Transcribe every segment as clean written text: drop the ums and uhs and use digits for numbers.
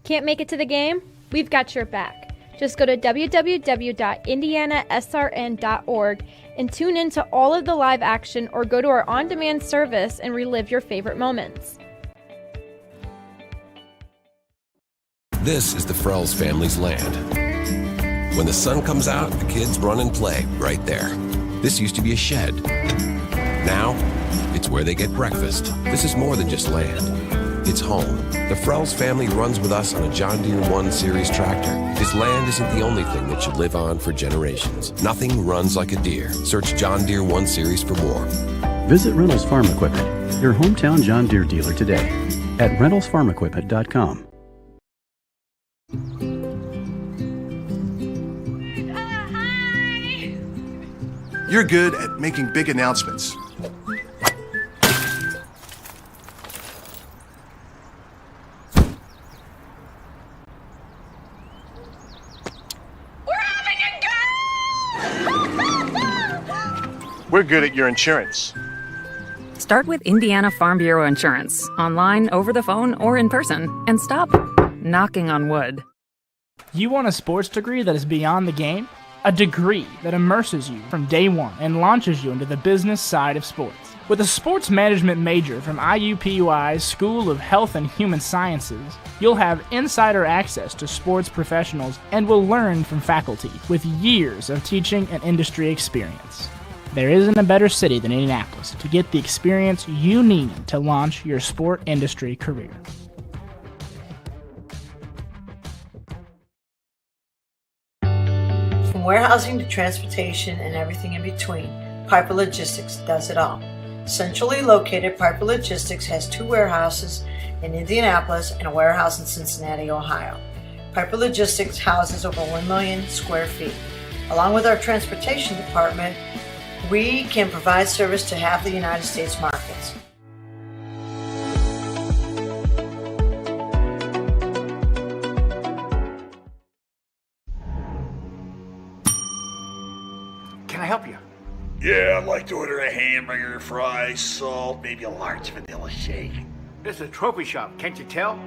Can't make it to the game? We've got your back. Just go to www.IndianaSRN.org and tune in to all of the live action, or go to our on-demand service and relive your favorite moments. This is the Frells family's land. When the sun comes out, the kids run and play right there. This used to be a shed. Now, it's where they get breakfast. This is more than just land. It's home. The Frells family runs with us on a John Deere 1 Series tractor. This land isn't the only thing that should live on for generations. Nothing runs like a Deere. Search John Deere 1 Series for more. Visit Reynolds Farm Equipment, your hometown John Deere dealer today at reynoldsfarmequipment.com. You're good at making big announcements. We're good at your insurance. Start with Indiana Farm Bureau Insurance, online, over the phone, or in person, and stop knocking on wood. You want a sports degree that is beyond the game? A degree that immerses you from day one and launches you into the business side of sports. With a sports management major from IUPUI's School of Health and Human Sciences, you'll have insider access to sports professionals and will learn from faculty with years of teaching and industry experience. There isn't a better city than Indianapolis to get the experience you need to launch your sport industry career. From warehousing to transportation and everything in between, Piper Logistics does it all. Centrally located, Piper Logistics has 2 warehouses in Indianapolis and a warehouse in Cincinnati, Ohio. Piper Logistics houses over 1 million square feet. Along with our transportation department, we can provide service to half the United States markets. Can I help you? Yeah, I'd like to order a hamburger, fries, salt, maybe a large vanilla shake. This is a trophy shop, can't you tell?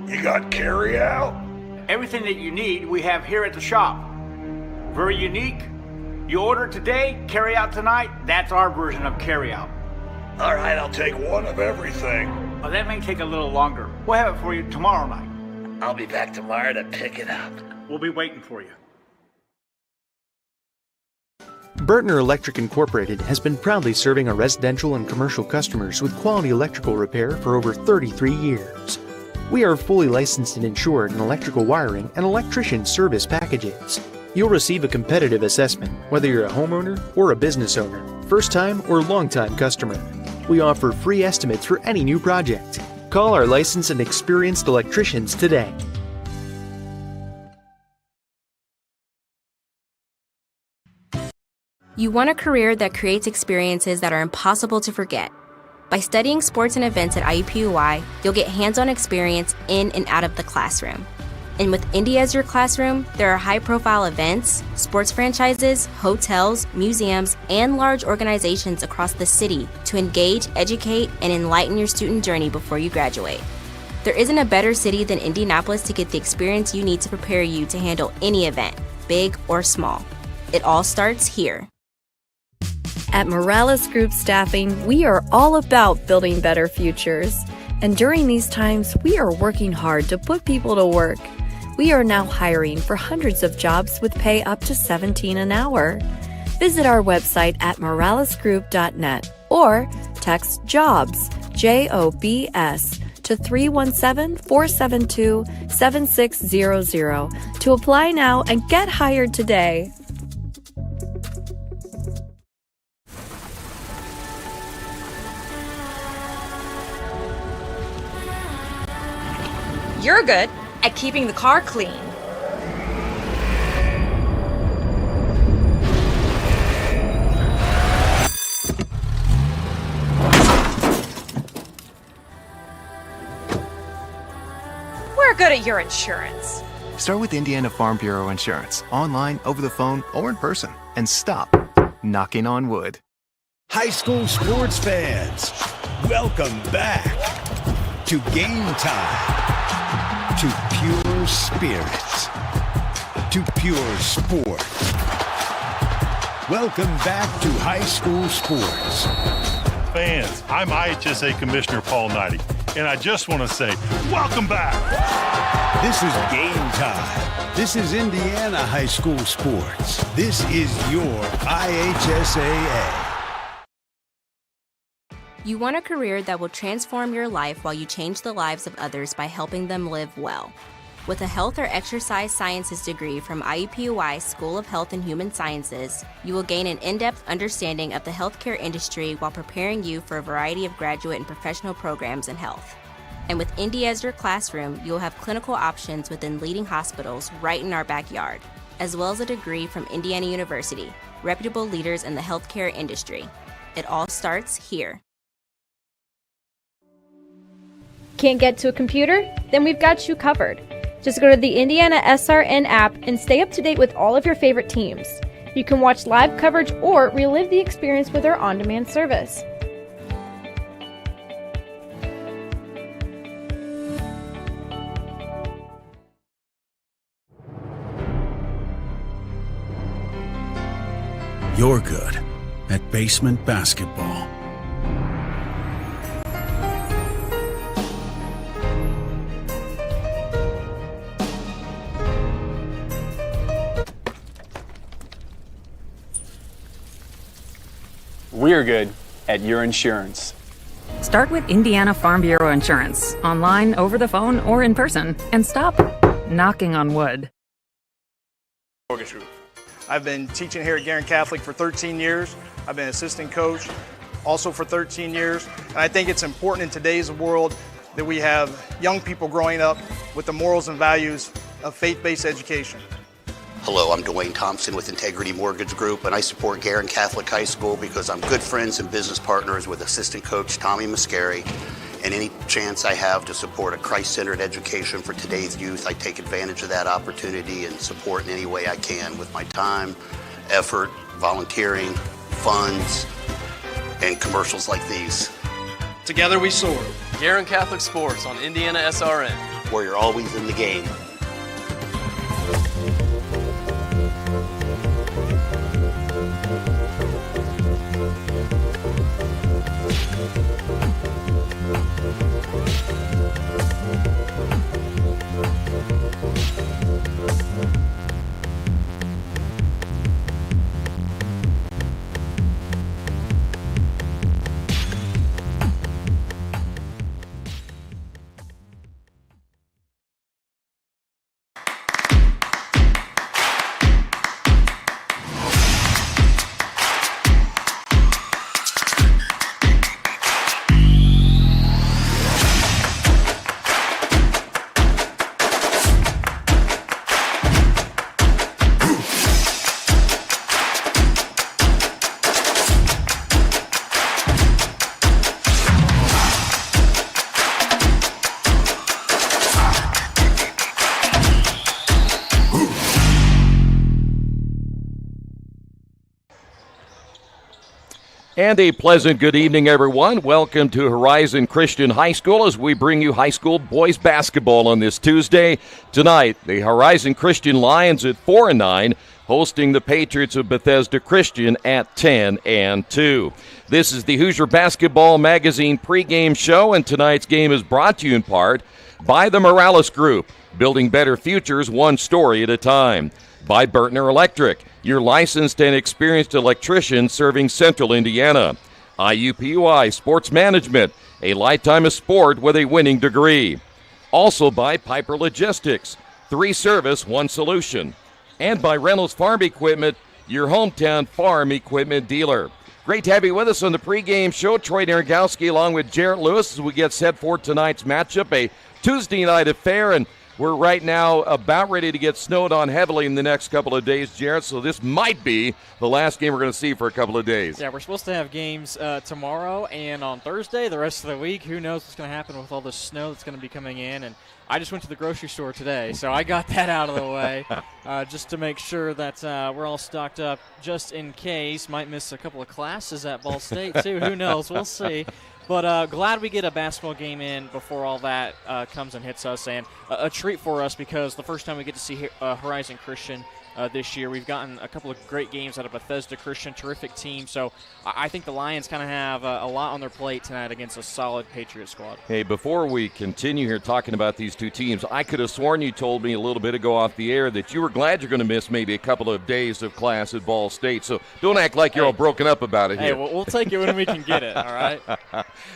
You got carry out? Everything that you need, we have here at the shop. Very unique. You order today, carry out tonight. That's our version of carry out. All right, I'll take one of everything. Well, that may take a little longer. We'll have it for you tomorrow night. I'll be back tomorrow to pick it up. We'll be waiting for you. Bertner Electric Incorporated has been proudly serving our residential and commercial customers with quality electrical repair for over 33 years. We are fully licensed and insured in electrical wiring and electrician service packages. You'll receive a competitive assessment, whether you're a homeowner or a business owner, first-time or long-time customer. We offer free estimates for any new project. Call our licensed and experienced electricians today. You want a career that creates experiences that are impossible to forget. By studying sports and events at IUPUI, you'll get hands-on experience in and out of the classroom. And with Indy as your classroom, there are high-profile events, sports franchises, hotels, museums, and large organizations across the city to engage, educate, and enlighten your student journey before you graduate. There isn't a better city than Indianapolis to get the experience you need to prepare you to handle any event, big or small. It all starts here. At Morales Group Staffing, we are all about building better futures. And during these times, we are working hard to put people to work. We are now hiring for hundreds of jobs with pay up to $17 an hour. Visit our website at moralesgroup.net or text JOBS, JOBS, to 317-472-7600 to apply now and get hired today. You're good at keeping the car clean. We're good at your insurance. Start with Indiana Farm Bureau Insurance, online, over the phone, or in person, and stop knocking on wood. High school sports fans, welcome back to Game Time. to pure spirit, to pure sport. Welcome back to high school sports. Fans, I'm IHSAA Commissioner Paul Knighty, and I just want to say, welcome back. This is game time. This is Indiana high school sports. This is your IHSAA. You want a career that will transform your life while you change the lives of others by helping them live well. With a health or exercise sciences degree from IUPUI School of Health and Human Sciences, you will gain an in-depth understanding of the healthcare industry while preparing you for a variety of graduate and professional programs in health. And with Indy as your classroom, you will have clinical options within leading hospitals right in our backyard, as well as a degree from Indiana University, reputable leaders in the healthcare industry. It all starts here. Can't get to a computer? Then we've got you covered. Just go to the IndianaSRN app and stay up to date with all of your favorite teams. You can watch live coverage or relive the experience with our on-demand service. You're good at basement basketball. We're good at your insurance. Start with Indiana Farm Bureau Insurance, online, over the phone, or in person, and stop knocking on wood. Mortgage Group. I've been teaching here at Guerin Catholic for 13 years. I've been assistant coach also for 13 years. And I think it's important in today's world that we have young people growing up with the morals and values of faith-based education. Hello, I'm Dwayne Thompson with Integrity Mortgage Group, and I support Guerin Catholic High School because I'm good friends and business partners with assistant coach Tommy Mascari. And any chance I have to support a Christ-centered education for today's youth, I take advantage of that opportunity and support in any way I can with my time, effort, volunteering, funds, and commercials like these. Together we soar. Guerin Catholic Sports on IndianaSRN, where you're always in the game. And a pleasant good evening, everyone. Welcome to Horizon Christian High School as we bring you high school boys basketball on this Tuesday. Tonight, the Horizon Christian Lions at 4-9, hosting the Patriots of Bethesda Christian at 10-2. This is the Hoosier Basketball Magazine pregame show, and tonight's game is brought to you in part by the Morales Group, building better futures one story at a time. By Bertner Electric, your licensed and experienced electrician serving Central Indiana. IUPUI Sports Management, a lifetime of sport with a winning degree. Also by Piper Logistics, 3 service, 1 solution. And by Reynolds Farm Equipment, your hometown farm equipment dealer. Great to have you with us on the pregame show. Troy Nargowski along with Jarrett Lewis as we get set for tonight's matchup, a Tuesday night affair, and we're right now about ready to get snowed on heavily in the next couple of days, Jarrett, so this might be the last game we're going to see for a couple of days. Yeah, we're supposed to have games tomorrow and on Thursday, the rest of the week. Who knows what's going to happen with all the snow that's going to be coming in. And I just went to the grocery store today, so I got that out of the way just to make sure that we're all stocked up just in case. Might miss a couple of classes at Ball State, too. Who knows? We'll see. But glad we get a basketball game in before all that comes and hits us, and a treat for us because the first time we get to see Horizon Christian this year. We've gotten a couple of great games out of Bethesda Christian, terrific team. So I think the Lions kind of have a lot on their plate tonight against a solid Patriot squad. Hey, before we continue here talking about these two teams, I could have sworn you told me a little bit ago off the air that you were glad you're going to miss maybe a couple of days of class at Ball State. So don't act like you're all broken up about it here. Hey, we'll take it when we can get it, all right?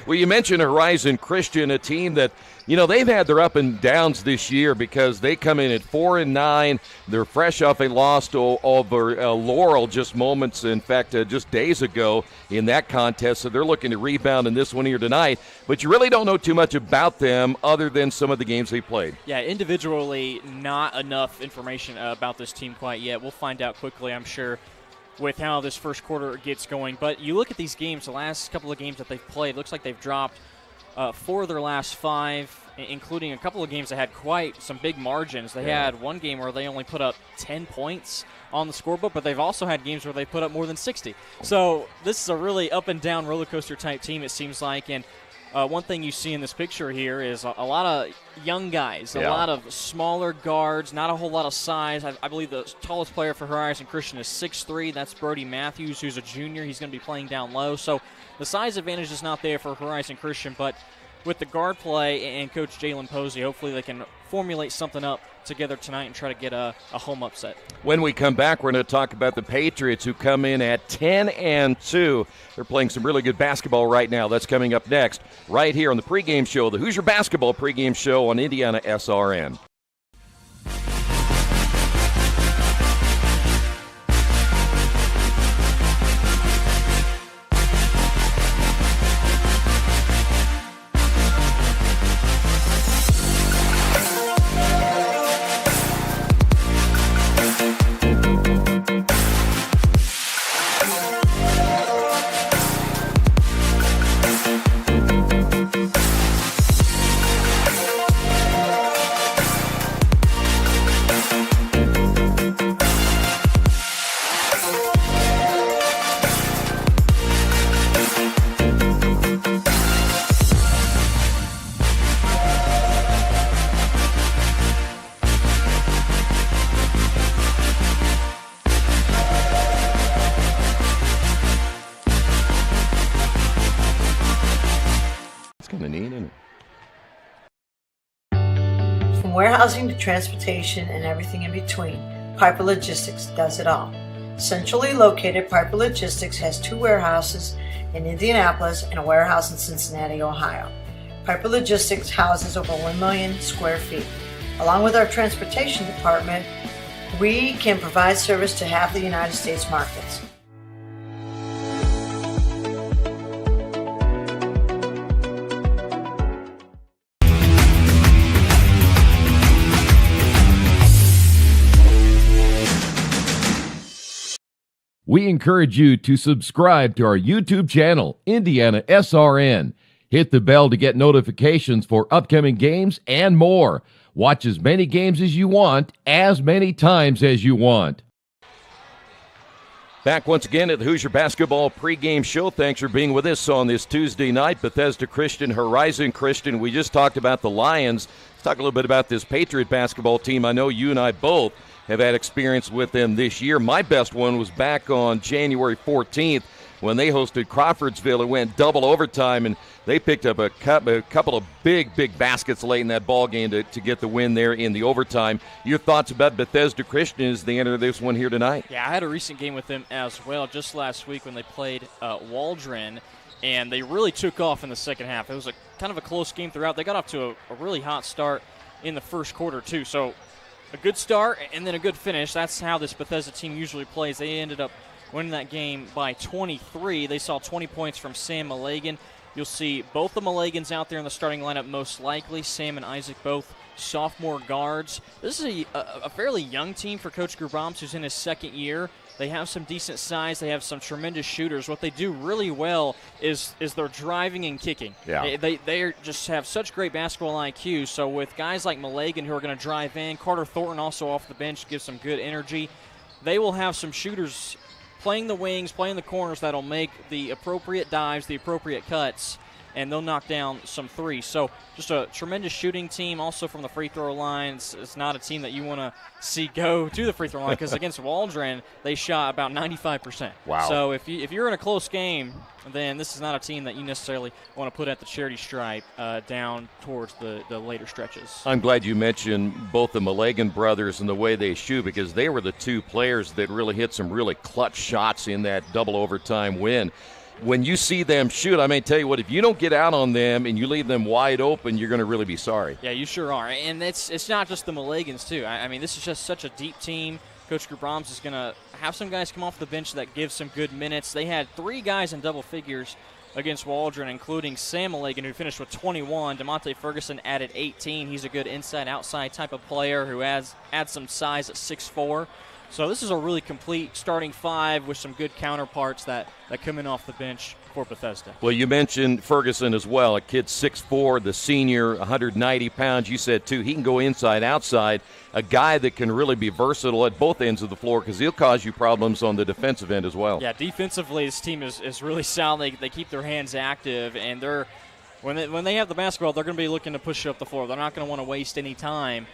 Well, you mentioned Horizon Christian, a team that, they've had their up and downs this year because they come in at 4-9. They're fresh off a loss over Laurel just moments, in fact, just days ago in that contest. So they're looking to rebound in this one here tonight. But you really don't know too much about them other than some of the games they played. Yeah, individually, not enough information about this team quite yet. We'll find out quickly, I'm sure, with how this first quarter gets going. But you look at these games, the last couple of games that they've played, looks like they've dropped 4 of their last 5, including a couple of games that had quite some big margins. They had one game where they only put up 10 points on the scorebook, but they've also had games where they put up more than 60. So this is a really up-and-down roller coaster type team, it seems like. And one thing you see in this picture here is a lot of young guys, a lot of smaller guards, not a whole lot of size. I believe the tallest player for Horizon Christian is 6'3". That's Brody Matthews, who's a junior. He's going to be playing down low. So the size advantage is not there for Horizon Christian, but with the guard play and Coach Jalen Posey, hopefully they can formulate something up together tonight and try to get a home upset. When we come back, we're going to talk about the Patriots, who come in at 10-2. They're playing some really good basketball right now. That's coming up next, right here on the pregame show, the Hoosier Basketball pregame show on IndianaSRN. From warehousing to transportation and everything in between, Piper Logistics does it all. Centrally located, Piper Logistics has 2 warehouses in Indianapolis and a warehouse in Cincinnati, Ohio. Piper Logistics houses over 1 million square feet. Along with our transportation department, we can provide service to half the United States markets. We encourage you to subscribe to our YouTube channel, IndianaSRN. Hit the bell to get notifications for upcoming games and more. Watch as many games as you want, as many times as you want. Back once again at the Hoosier Basketball pregame show. Thanks for being with us on this Tuesday night. Bethesda Christian, Horizon Christian. We just talked about the Lions. Let's talk a little bit about this Patriot basketball team. I know you and I both have had experience with them this year. My best one was back on January 14th when they hosted Crawfordsville. It went double overtime, and they picked up a couple of big baskets late in that ball game to get the win there in the overtime. Your thoughts about Bethesda Christian as they enter this one here tonight? Yeah, I had a recent game with them as well just last week when they played Waldron, and they really took off in the second half. It was kind of a close game throughout. They got off to a really hot start in the first quarter, too. So a good start and then a good finish. That's how this Bethesda team usually plays. They ended up winning that game by 23. They saw 20 points from Sam Milligan. You'll see both the Milligans out there in the starting lineup most likely. Sam and Isaac both sophomore guards. This is a fairly young team for Coach Grubams, who's in his second year. They have some decent size. They have some tremendous shooters. What they do really well is their driving and kicking. Yeah. They just have such great basketball IQ. So with guys like Milligan who are going to drive in, Carter Thornton also off the bench gives some good energy. They will have some shooters playing the wings, playing the corners that'll make the appropriate dives, the appropriate cuts. and they'll knock down some threes. So just a tremendous shooting team. Also from the free throw lines, it's not a team that you want to see go to the free throw line because against Waldron, they shot about 95%. Wow. So if you're in a close game, then this is not a team that you necessarily want to put at the charity stripe down towards the later stretches. I'm glad you mentioned both the Milligan brothers and the way they shoot, because they were the two players that really hit some really clutch shots in that double overtime win. When you see them shoot, I may tell you what, if you don't get out on them and you leave them wide open, you're going to really be sorry. Yeah, you sure are. And it's not just the Milligans, too. I mean, this is just such a deep team. Coach Grubrams is going to have some guys come off the bench that give some good minutes. They had 3 guys in double figures against Waldron, including Sam Milligan, who finished with 21. DeMonte Ferguson added 18. He's a good inside-outside type of player who adds some size at 6'4". So this is a really complete starting 5 with some good counterparts that come in off the bench for Bethesda. Well, you mentioned Ferguson as well, a kid 6'4", the senior, 190 pounds. You said, too, he can go inside, outside, a guy that can really be versatile at both ends of the floor because he'll cause you problems on the defensive end as well. Yeah, defensively, this team is really sound. They keep their hands active, and when they have the basketball, they're going to be looking to push up the floor. They're not going to want to waste any time.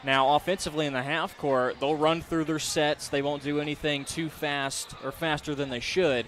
Now, offensively in the half court, they'll run through their sets. They won't do anything too fast or faster than they should.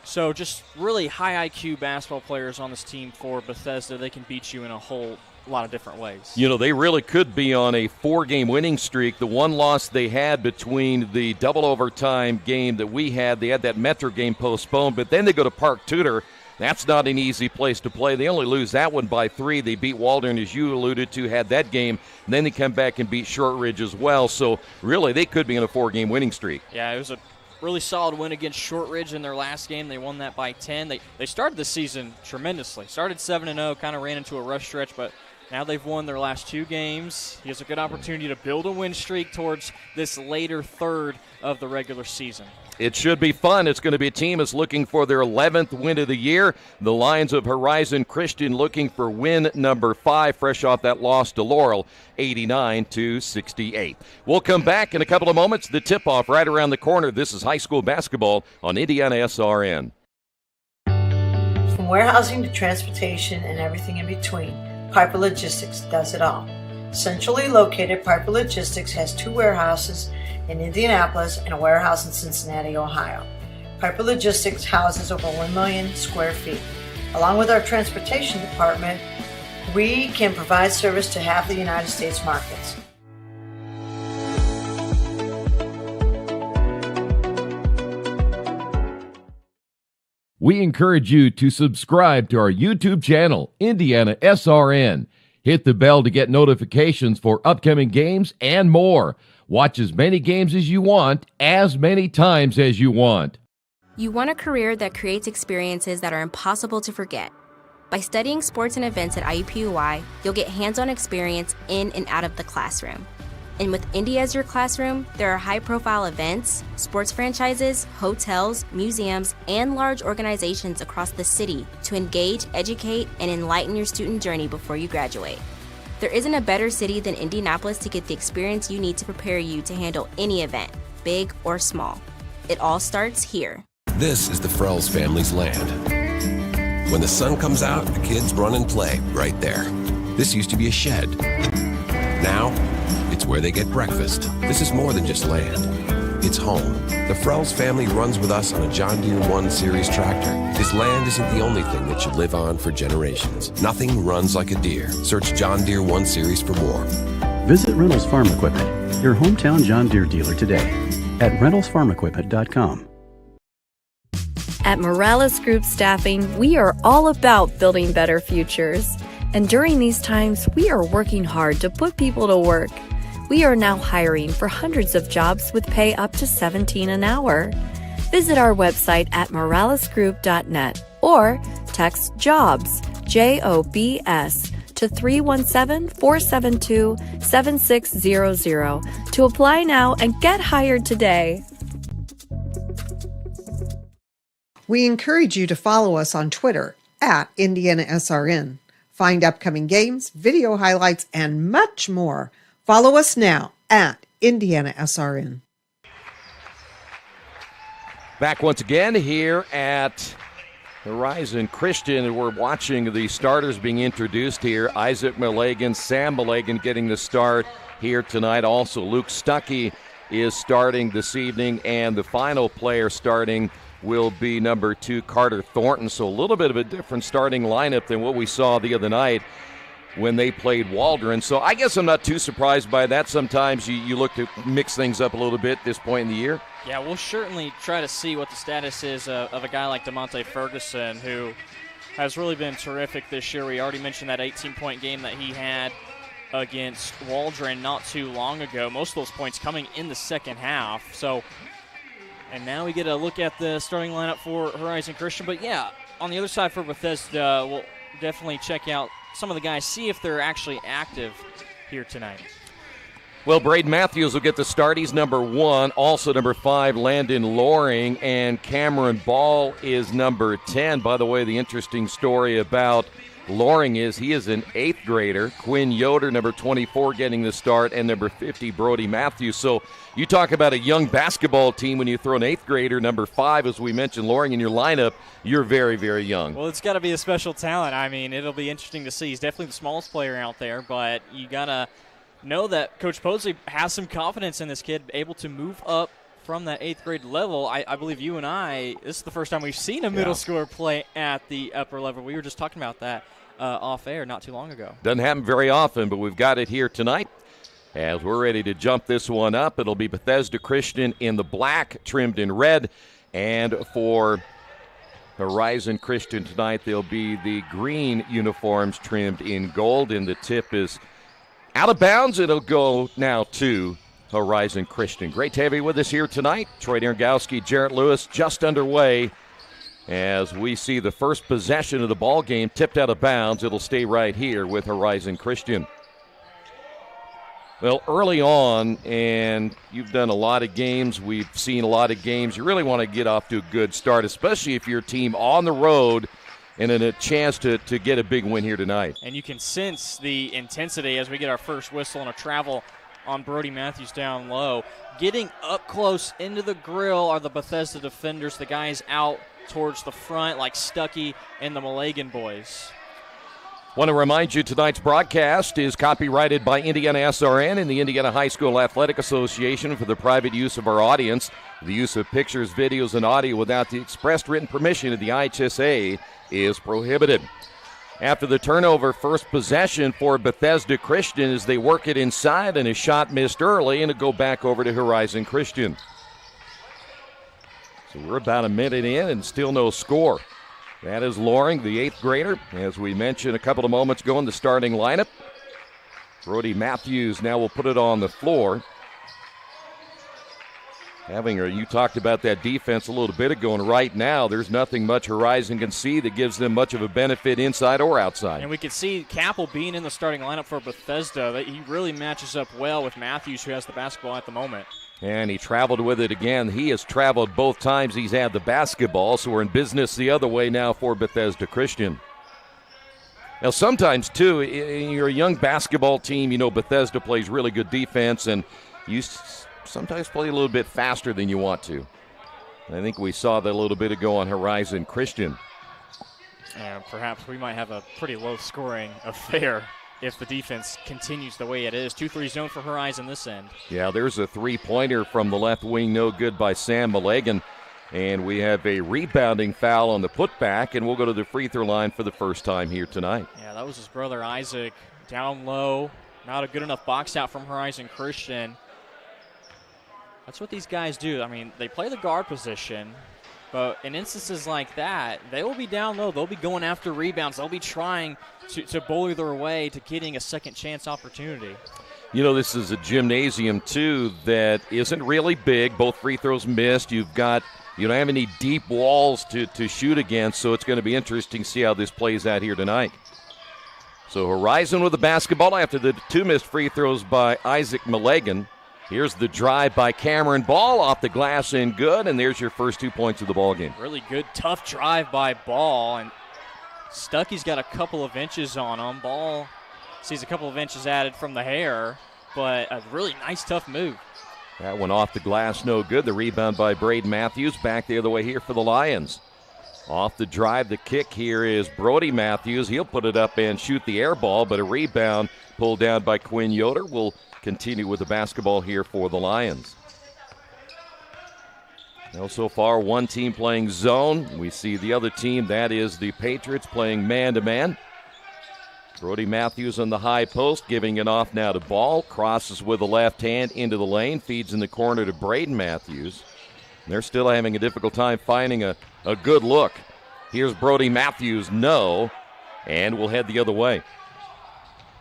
So just really high IQ basketball players on this team for Bethesda. They can beat you in a whole lot of different ways. You know, they really could be on a 4-game winning streak. The one loss they had between the double overtime game that we had, they had that Metro game postponed, but then they go to Park Tudor. That's not an easy place to play. They only lose that one by 3. They beat Waldron, as you alluded to, had that game. And then they come back and beat Shortridge as well. So, really, they could be in a 4-game winning streak. Yeah, it was a really solid win against Shortridge in their last game. They won that by 10. They started the season tremendously. Started 7-0, kind of ran into a rough stretch, but now they've won their last 2 games. He has a good opportunity to build a win streak towards this later third of the regular season. It should be fun. It's going to be a team that's looking for their 11th win of the year. The Lions of Horizon Christian looking for win number 5, fresh off that loss to Laurel, 89-68. We'll come back in a couple of moments. The tip-off right around the corner. This is high school basketball on IndianaSRN. From warehousing to transportation and everything in between, Piper Logistics does it all. Centrally located, Piper Logistics has 2 warehouses in Indianapolis and a warehouse in Cincinnati, Ohio. Piper Logistics houses over 1 million square feet. Along with our transportation department, we can provide service to half the United States markets. We encourage you to subscribe to our YouTube channel, IndianaSRN. Hit the bell to get notifications for upcoming games and more. Watch as many games as you want, as many times as you want. You want a career that creates experiences that are impossible to forget. By studying sports and events at IUPUI, you'll get hands-on experience in and out of the classroom. And with India as your classroom, there are high-profile events, sports franchises, hotels, museums, and large organizations across the city to engage, educate, and enlighten your student journey before you graduate. There isn't a better city than Indianapolis to get the experience you need to prepare you to handle any event, big or small. It all starts here. This is the Frells family's land. When the sun comes out, the kids run and play right there. This used to be a shed. Now, it's where they get breakfast. This is more than just land. It's home. The Frells family runs with us on a John Deere 1 Series tractor. His land isn't the only thing that should live on for generations. Nothing runs like a deer. Search John Deere 1 Series for more. Visit Reynolds Farm Equipment, your hometown John Deere dealer today at reynoldsfarmequipment.com. At Morales Group Staffing, we are all about building better futures. And during these times, we are working hard to put people to work. We are now hiring for hundreds of jobs with pay up to $17 an hour. Visit our website at moralesgroup.net or text JOBS, JOBS, to 317-472-7600 to apply now and get hired today. We encourage you to follow us on Twitter at IndianaSRN. Find upcoming games, video highlights, and much more. Follow us now at IndianaSRN. Back once again here at Horizon Christian, we're watching the starters being introduced here. Isaac Malagan, Sam Malagan getting the start here tonight. Also, Luke Stuckey is starting this evening, and the final player starting will be number 2, Carter Thornton. So a little bit of a different starting lineup than what we saw the other night when they played Waldron. So I guess I'm not too surprised by that. Sometimes you look to mix things up a little bit at this point in the year. Yeah, we'll certainly try to see what the status is of a guy like DeMonte Ferguson, who has really been terrific this year. We already mentioned that 18-point game that he had against Waldron not too long ago. Most of those points coming in the second half. So, and now we get a look at the starting lineup for Horizon Christian. But yeah, on the other side for Bethesda, we'll definitely check out some of the guys, see if they're actually active here tonight. Well, Braden Matthews will get the start. He's number 1. Also number 5, Landon Loring. And Cameron Ball is number 10. By the way, the interesting story about Loring is he is an 8th grader. Quinn Yoder, number 24, getting the start, and number 50, Brody Matthews. So you talk about a young basketball team when you throw an 8th grader, number 5, as we mentioned, Loring, in your lineup. You're very, very young. Well, it's got to be a special talent. I mean, it'll be interesting to see. He's definitely the smallest player out there, but you got to know that Coach Posley has some confidence in this kid, able to move up from that 8th grade level. I believe you and I, this is the first time we've seen a middle schooler play at the upper level. We were just talking about that off air not too long ago. Doesn't happen very often, but we've got it here tonight. As we're ready to jump this one up, it'll be Bethesda Christian in the black, trimmed in red. And for Horizon Christian tonight, there'll be the green uniforms trimmed in gold, and the tip is out of bounds. It'll go now to Horizon Christian. Great to have you with us here tonight. Troy Nergowski, Jarrett Lewis, just underway as we see the first possession of the ball game tipped out of bounds. It'll stay right here with Horizon Christian. Well, early on, and you've done a lot of games, we've seen a lot of games, you really want to get off to a good start, especially if your team on the road and in a chance to get a big win here tonight. And you can sense the intensity as we get our first whistle and a travel on Brody Matthews down low. Getting up close into the grill are the Bethesda defenders, the guys out towards the front like Stuckey and the Malagan boys. Want to remind you tonight's broadcast is copyrighted by IndianaSRN and the Indiana High School Athletic Association for the private use of our audience. The use of pictures, videos, and audio without the expressed written permission of the IHSAA is prohibited. After the turnover, first possession for Bethesda Christian as they work it inside, and a shot missed early, and it'll go back over to Horizon Christian. So we're about a minute in and still no score. That is Loring, the 8th grader, as we mentioned a couple of moments ago in the starting lineup. Brody Matthews now will put it on the floor. You talked about that defense a little bit ago, and right now there's nothing much Horizon can see that gives them much of a benefit inside or outside. And we can see Capel being in the starting lineup for Bethesda. He really matches up well with Matthews, who has the basketball at the moment. And he traveled with it again. He has traveled both times he's had the basketball, so we're in business the other way now for Bethesda Christian. Now, sometimes, too, you're a young basketball team. You know Bethesda plays really good defense, and you sometimes play a little bit faster than you want to. And I think we saw that a little bit ago on Horizon Christian. And perhaps we might have a pretty low-scoring affair if the defense continues the way it is. 2-3 zone for Horizon this end. Yeah, there's a three-pointer from the left wing, no good by Sam Malagan. And we have a rebounding foul on the putback, and we'll go to the free throw line for the first time here tonight. Yeah, that was his brother Isaac down low. Not a good enough box out from Horizon Christian. That's what these guys do. I mean, they play the guard position, but in instances like that, they will be down low. They'll be going after rebounds. They'll be trying to bully their way to getting a second chance opportunity. You know, this is a gymnasium, too, that isn't really big. Both free throws missed. You don't have any deep walls to shoot against, so it's going to be interesting to see how this plays out here tonight. So Horizon with the basketball after the 2 missed free throws by Isaac Malagan. Here's the drive by Cameron Ball off the glass and good, and there's your first 2 points of the ball game. Really good, tough drive by Ball, and Stuckey's got a couple of inches on him. Ball sees a couple of inches added from the hair, but a really nice, tough move. That one off the glass, no good. The rebound by Braden Matthews. Back the other way here for the Lions. Off the drive, the kick here is Brody Matthews. He'll put it up and shoot the air ball, but a rebound pulled down by Quinn Yoder. Will continue with the basketball here for the Lions. Now, so far, one team playing zone. We see the other team, that is the Patriots, playing man-to-man. Brody Matthews on the high post, giving it off now to Ball. Crosses with the left hand into the lane, feeds in the corner to Braden Matthews. They're still having a difficult time finding a good look. Here's Brody Matthews, no, and we'll head the other way.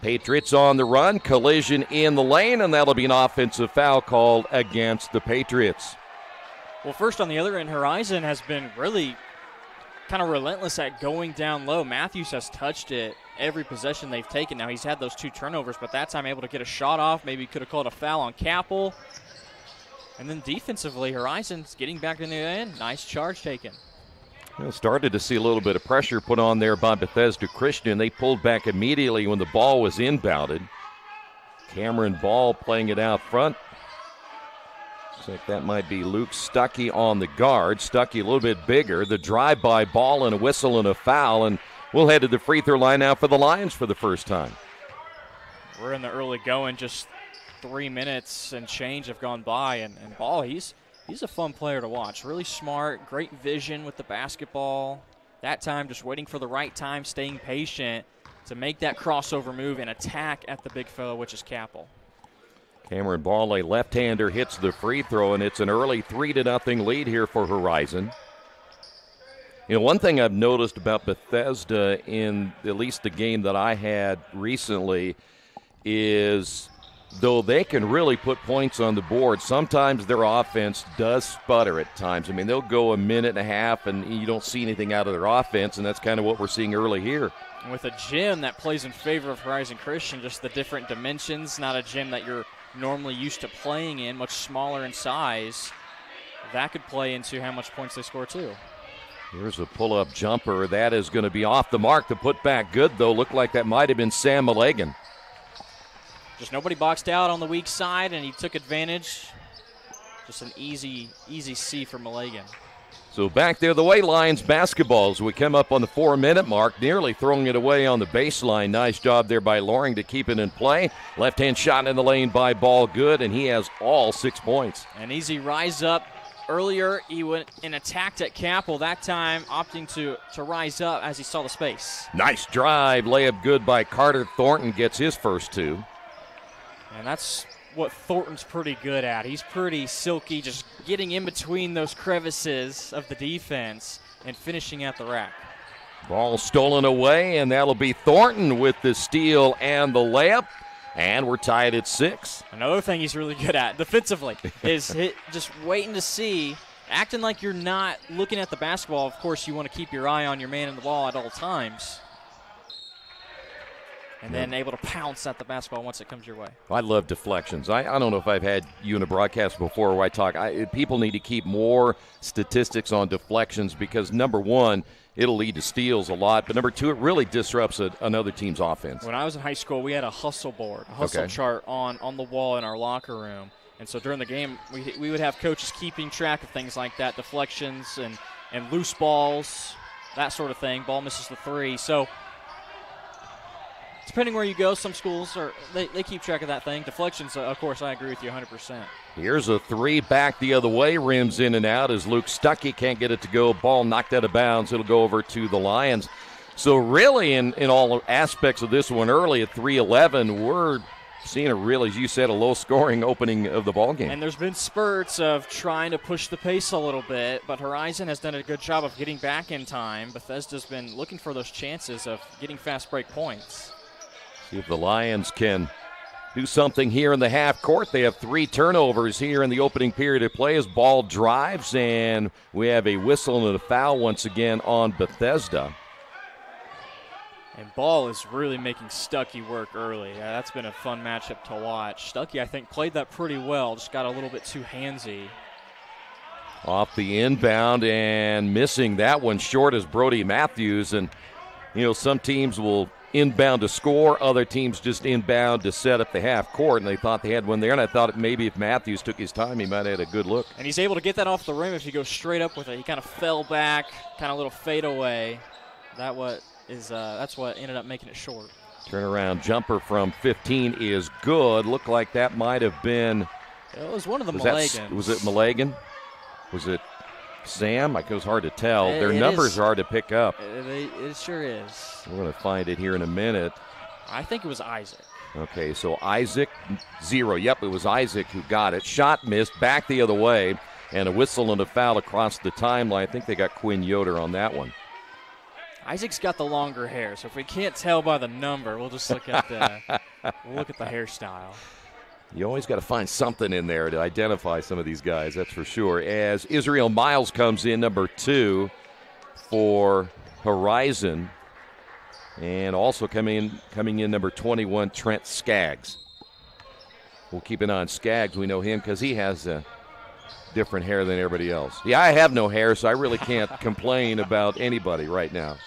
Patriots on the run, collision in the lane, and that'll be an offensive foul called against the Patriots. Well, first on the other end, Horizon has been really kind of relentless at going down low. Matthews has touched it every possession they've taken. Now, he's had those 2 turnovers, but that time able to get a shot off. Maybe could have called a foul on Capel. And then defensively, Horizon's getting back in the end. Nice charge taken. Well, started to see a little bit of pressure put on there by Bethesda Christian. They pulled back immediately when the ball was inbounded. Cameron Ball playing it out front. Looks like that might be Luke Stuckey on the guard. Stuckey a little bit bigger. The drive-by Ball and a whistle and a foul, and we'll head to the free throw line now for the Lions for the first time. We're in the early going. Just 3 minutes and change have gone by, and Ball, he's a fun player to watch. Really smart, great vision with the basketball. That time just waiting for the right time, staying patient to make that crossover move and attack at the big fellow, which is Capel. Cameron Ball, a left-hander, hits the free throw, and it's an early 3-0 lead here for Horizon. You know, one thing I've noticed about Bethesda in at least the game that I had recently is though they can really put points on the board, sometimes their offense does sputter at times. I mean, they'll go a minute and a half and you don't see anything out of their offense, and that's kind of what we're seeing early here. And with a gym that plays in favor of Horizon Christian, just the different dimensions, not a gym that you're normally used to playing in, much smaller in size, that could play into how much points they score too. Here's a pull-up jumper. That is going to be off the mark. The put back good, though. Looked like that might have been Sam Milligan. Just nobody boxed out on the weak side, and he took advantage. Just an easy C for Milligan. So back there, the way Lions basketball as we come up on the 4-minute mark, nearly throwing it away on the baseline. Nice job there by Loring to keep it in play. Left-hand shot in the lane by Ball, good, and he has all 6 points. An easy rise up. Earlier, he went and attacked at Capel. That time, opting to rise up as he saw the space. Nice drive. Layup good by Carter Thornton, gets his first 2. And that's what Thornton's pretty good at. He's pretty silky, just getting in between those crevices of the defense and finishing at the rack. Ball stolen away, and that'll be Thornton with the steal and the layup. And we're tied at 6. Another thing he's really good at defensively is just waiting to see, acting like you're not looking at the basketball. Of course, you want to keep your eye on your man in the ball at all times. And then able to pounce at the basketball once it comes your way. I love deflections. I don't know if I've had you in a broadcast before where I talk. People need to keep more statistics on deflections because, number one, it'll lead to steals a lot. But, number two, it really disrupts another team's offense. When I was in high school, we had a hustle board, a hustle chart on the wall in our locker room. And so during the game, we would have coaches keeping track of things like that, deflections and loose balls, that sort of thing. Ball misses the 3. So depending where you go, some schools they keep track of that thing. Deflections, of course, I agree with you 100%. Here's a 3 back the other way. Rims in and out as Luke Stuckey can't get it to go. Ball knocked out of bounds. It'll go over to the Lions. So really in all aspects of this one early at 3-11, we're seeing a real, as you said, a low-scoring opening of the ballgame. And there's been spurts of trying to push the pace a little bit, but Horizon has done a good job of getting back in time. Bethesda's been looking for those chances of getting fast break points. See if the Lions can do something here in the half court. They have 3 turnovers here in the opening period of play as Ball drives, and we have a whistle and a foul once again on Bethesda. And Ball is really making Stuckey work early. That's been a fun matchup to watch. Stuckey, I think, played that pretty well, just got a little bit too handsy. Off the inbound and missing that one short is Brody Matthews. And, you know, some teams will inbound to score. Other teams just inbound to set up the half court, and they thought they had one there. And I thought maybe if Matthews took his time, he might have had a good look. And he's able to get that off the rim if you go straight up with it. He kind of fell back, kind of a little fade away. That's what ended up making it short. Turnaround jumper from 15 is good. Looked like that might have been. It was one of the Milagans. Was it Malagan? Was it Sam? It was hard to tell. Their numbers are hard to pick up. It sure is. We're going to find it here in a minute. I think it was Isaac. Okay, so Isaac, 0. Yep, it was Isaac who got it. Shot missed, back the other way, and a whistle and a foul across the timeline. I think they got Quinn Yoder on that one. Isaac's got the longer hair, so if we can't tell by the number, we'll just look at the hairstyle. You always got to find something in there to identify some of these guys, that's for sure. As Israel Miles comes in, number 2 for Horizon. And also coming in number 21, Trent Skaggs. We'll keep an eye on Skaggs. We know him because he has a different hair than everybody else. Yeah, I have no hair, so I really can't complain about anybody right now.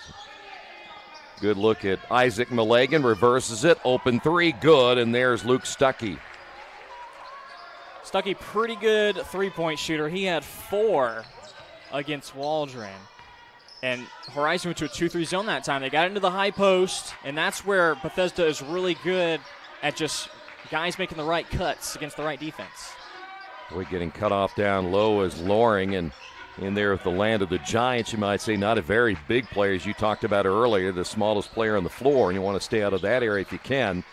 Good look at Isaac Malagan, reverses it, open 3, good, and there's Luke Stuckey. Stuckey, pretty good three-point shooter. He had 4 against Waldron. And Horizon went to a 2-3 zone that time. They got into the high post, and that's where Bethesda is really good at just guys making the right cuts against the right defense. Boy, getting cut off down low is Loring, and in there with the land of the Giants, you might say not a very big player, as you talked about earlier, the smallest player on the floor, and you want to stay out of that area if you can.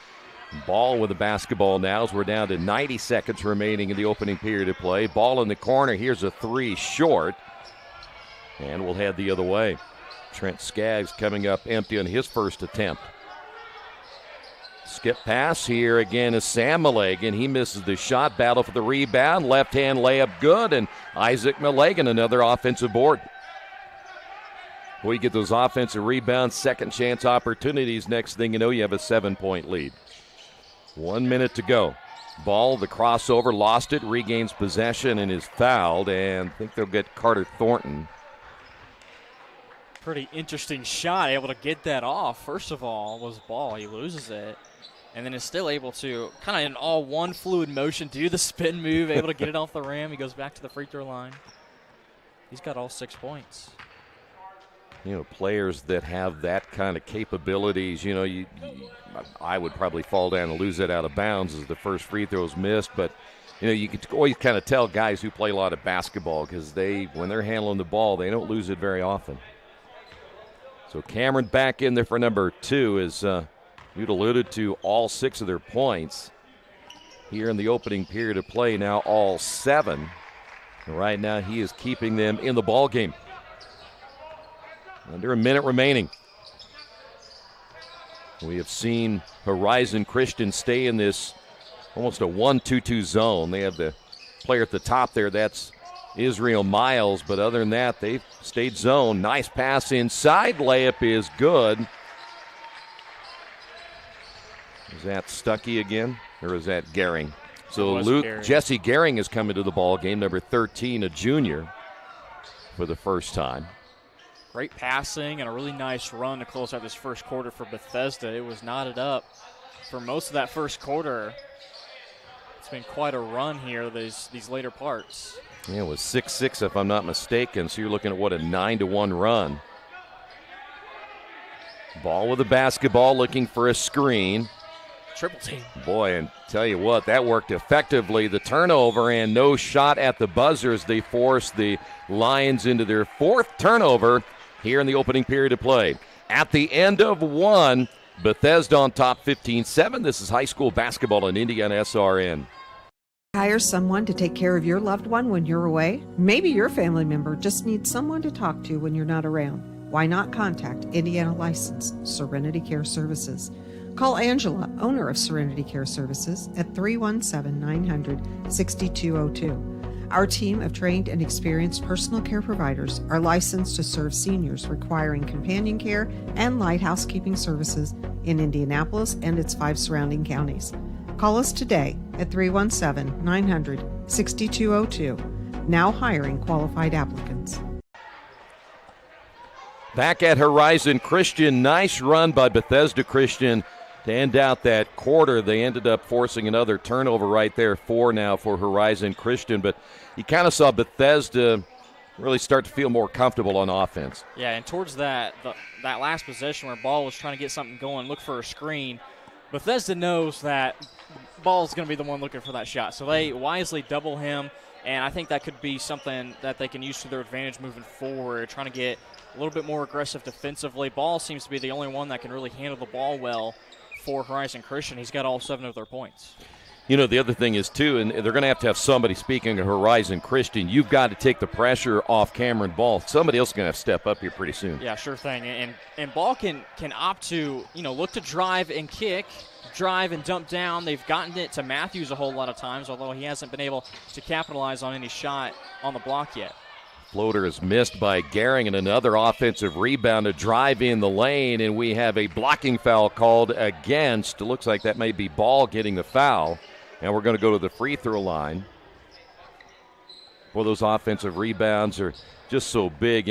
Ball with the basketball now as we're down to 90 seconds remaining in the opening period of play. Ball in the corner. Here's a 3 short. And we'll head the other way. Trent Skaggs coming up empty on his first attempt. Skip pass here again is Sam Malagan. He misses the shot. Battle for the rebound. Left-hand layup good. And Isaac Malagan, another offensive board. Boy, you get those offensive rebounds, second chance opportunities. Next thing you know, you have a 7-point lead. 1 minute to go. Ball, the crossover, lost it, regains possession, and is fouled. And I think they'll get Carter Thornton. Pretty interesting shot, able to get that off. First of all, was Ball. He loses it. And then is still able to, kind of in all one fluid motion, do the spin move, able to get it off the rim. He goes back to the free throw line. He's got all 6 points. You know, players that have that kind of capabilities, you know, I would probably fall down and lose it out of bounds as the first free throw is missed. But, you know, you can always kind of tell guys who play a lot of basketball because when they're handling the ball, they don't lose it very often. So Cameron back in there for number 2 as you'd alluded to all 6 of their points here in the opening period of play, now all 7. And right now he is keeping them in the ball game. Under a minute remaining. We have seen Horizon Christian stay in this almost a 1-2-2 zone. They have the player at the top there, that's Israel Miles, but other than that, they've stayed zone. Nice pass inside, layup is good. Is that Stuckey again, or is that Gehring? So Jesse Gehring is coming to the ball game, number 13, a junior, for the first time. Great passing and a really nice run to close out this first quarter for Bethesda. It was knotted up for most of that first quarter. It's been quite a run here, these later parts. Yeah, it was 6-6 if I'm not mistaken, so you're looking at, what, a 9-1 run. Ball with the basketball, looking for a screen. Triple team. Boy, and tell you what, that worked effectively. The turnover and no shot at the buzzer as they force the Lions into their 4th turnover here in the opening period of play. At the end of 1, Bethesda on top 15-7. This is high school basketball on IndianaSRN. Hire someone to take care of your loved one when you're away? Maybe your family member just needs someone to talk to when you're not around. Why not contact Indiana licensed Serenity Care Services? Call Angela, owner of Serenity Care Services, at 317-900-6202. Our team of trained and experienced personal care providers are licensed to serve seniors requiring companion care and light housekeeping services in Indianapolis and its 5 surrounding counties. Call us today at 317-900-6202. Now hiring qualified applicants. Back at Horizon Christian, nice run by Bethesda Christian to end out that quarter. They ended up forcing another turnover right there, 4 now for Horizon Christian. But you kind of saw Bethesda really start to feel more comfortable on offense. Yeah, and towards that last possession where Ball was trying to get something going, look for a screen, Bethesda knows that Ball's going to be the one looking for that shot. So they wisely double him, and I think that could be something that they can use to their advantage moving forward, trying to get a little bit more aggressive defensively. Ball seems to be the only one that can really handle the ball well for Horizon Christian. He's got all 7 of their points. You know, the other thing is, too, and they're going to have somebody, speaking of Horizon Christian, you've got to take the pressure off Cameron Ball. Somebody else is going to have to step up here pretty soon. Yeah, sure thing. And Ball can opt to, look to drive and kick, drive and dump down. They've gotten it to Matthews a whole lot of times, although he hasn't been able to capitalize on any shot on the block yet. Floater is missed by Gehring, and another offensive rebound to drive in the lane, and we have a blocking foul called against. It looks like that may be Ball getting the foul, and we're going to go to the free throw line. Well, those offensive rebounds are just so big.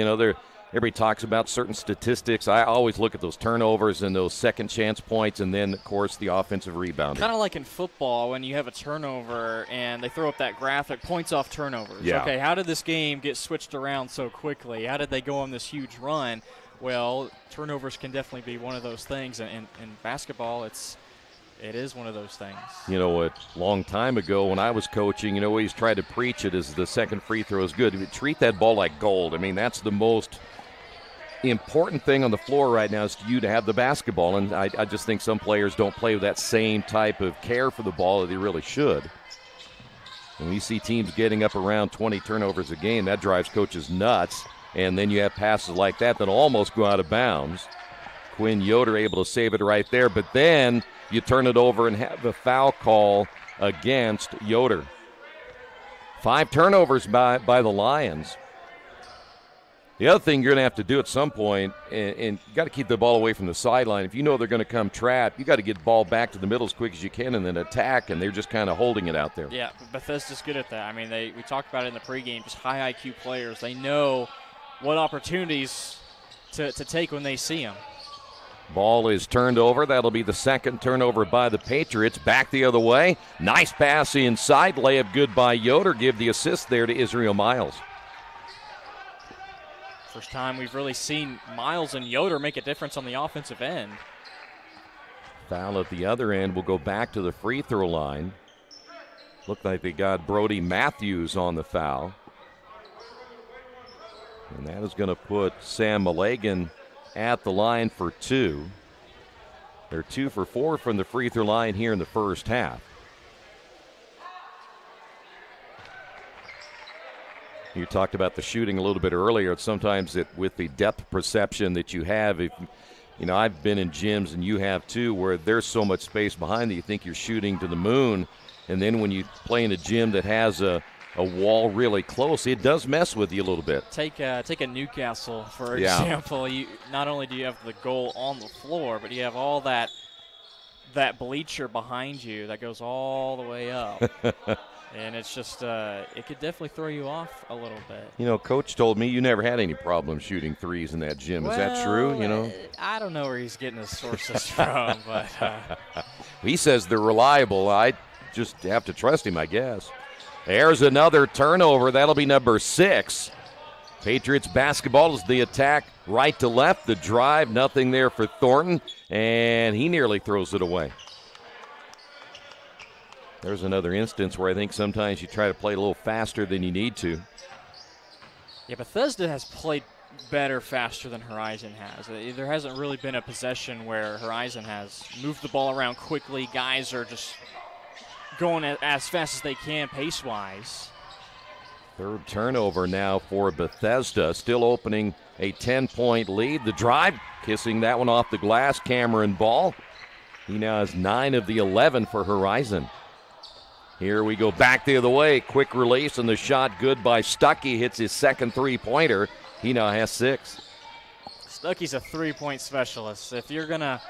Everybody talks about certain statistics. I always look at those turnovers and those second chance points, and then, of course, the offensive rebound. Kind of like in football when you have a turnover and they throw up that graphic, points off turnovers. Yeah. Okay, how did this game get switched around so quickly? How did they go on this huge run? Well, turnovers can definitely be one of those things, and in basketball, it is one of those things. You know, a long time ago when I was coaching, we always tried to preach it as the second free throw is good. Treat that ball like gold. I mean, that's the most important thing on the floor right now is you to have the basketball, and I just think some players don't play with that same type of care for the ball that they really should. When you see teams getting up around 20 turnovers a game, that drives coaches nuts, and then you have passes like that almost go out of bounds. Quinn Yoder able to save it right there, but then you turn it over and have a foul call against Yoder. 5 turnovers by the Lions. The other thing you're going to have to do at some point, and you got to keep the ball away from the sideline. If you know they're going to come trap, you got to get the ball back to the middle as quick as you can and then attack, and they're just kind of holding it out there. Yeah, Bethesda's good at that. I mean, we talked about it in the pregame, just high IQ players. They know what opportunities to take when they see them. Ball is turned over. That'll be the second turnover by the Patriots. Back the other way. Nice pass inside. Layup good by Yoder. Give the assist there to Israel Miles. First time we've really seen Miles and Yoder make a difference on the offensive end. Foul at the other end will go back to the free throw line. Looked like they got Brody Matthews on the foul. And that is going to put Sam Malagan at the line for 2. They're 2 for 4 from the free throw line here in the first half. You talked about the shooting a little bit earlier. Sometimes with the depth perception that you have, I've been in gyms, and you have too, where there's so much space behind that you think you're shooting to the moon. And then when you play in a gym that has a wall really close, it does mess with you a little bit. Take a Newcastle, for example. You not only do you have the goal on the floor, but you have all that bleacher behind you that goes all the way up. And it's just, it could definitely throw you off a little bit. Coach told me you never had any problem shooting threes in that gym. Is that true? I don't know where he's getting his sources from, but he says they're reliable. I just have to trust him, I guess. There's another turnover. That'll be number 6. Patriots basketball is the attack right to left. The drive, nothing there for Thornton, and he nearly throws it away. There's another instance where I think sometimes you try to play a little faster than you need to. Yeah, Bethesda has played better faster than Horizon has. There hasn't really been a possession where Horizon has moved the ball around quickly. Guys are just going as fast as they can pace-wise. Third turnover now for Bethesda, still opening a 10-point lead. The drive, kissing that one off the glass, Cameron Ball. He now has 9 of the 11 for Horizon. Here we go back the other way. Quick release, and the shot good by Stuckey. Hits his second three-pointer. He now has 6. Stuckey's a three-point specialist. If you're gonna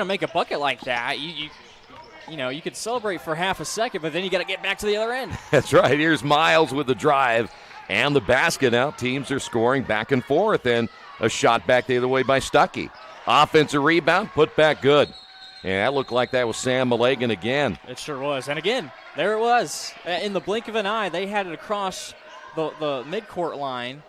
make a bucket like that, you could celebrate for half a second, but then you got to get back to the other end. That's right. Here's Miles with the drive and the basket. Now teams are scoring back and forth, and A shot back the other way by Stuckey. Offensive rebound, put back good. And that looked like that was Sam Milligan again. It sure was. And again, there it was. In the blink of an eye, they had it across the midcourt line.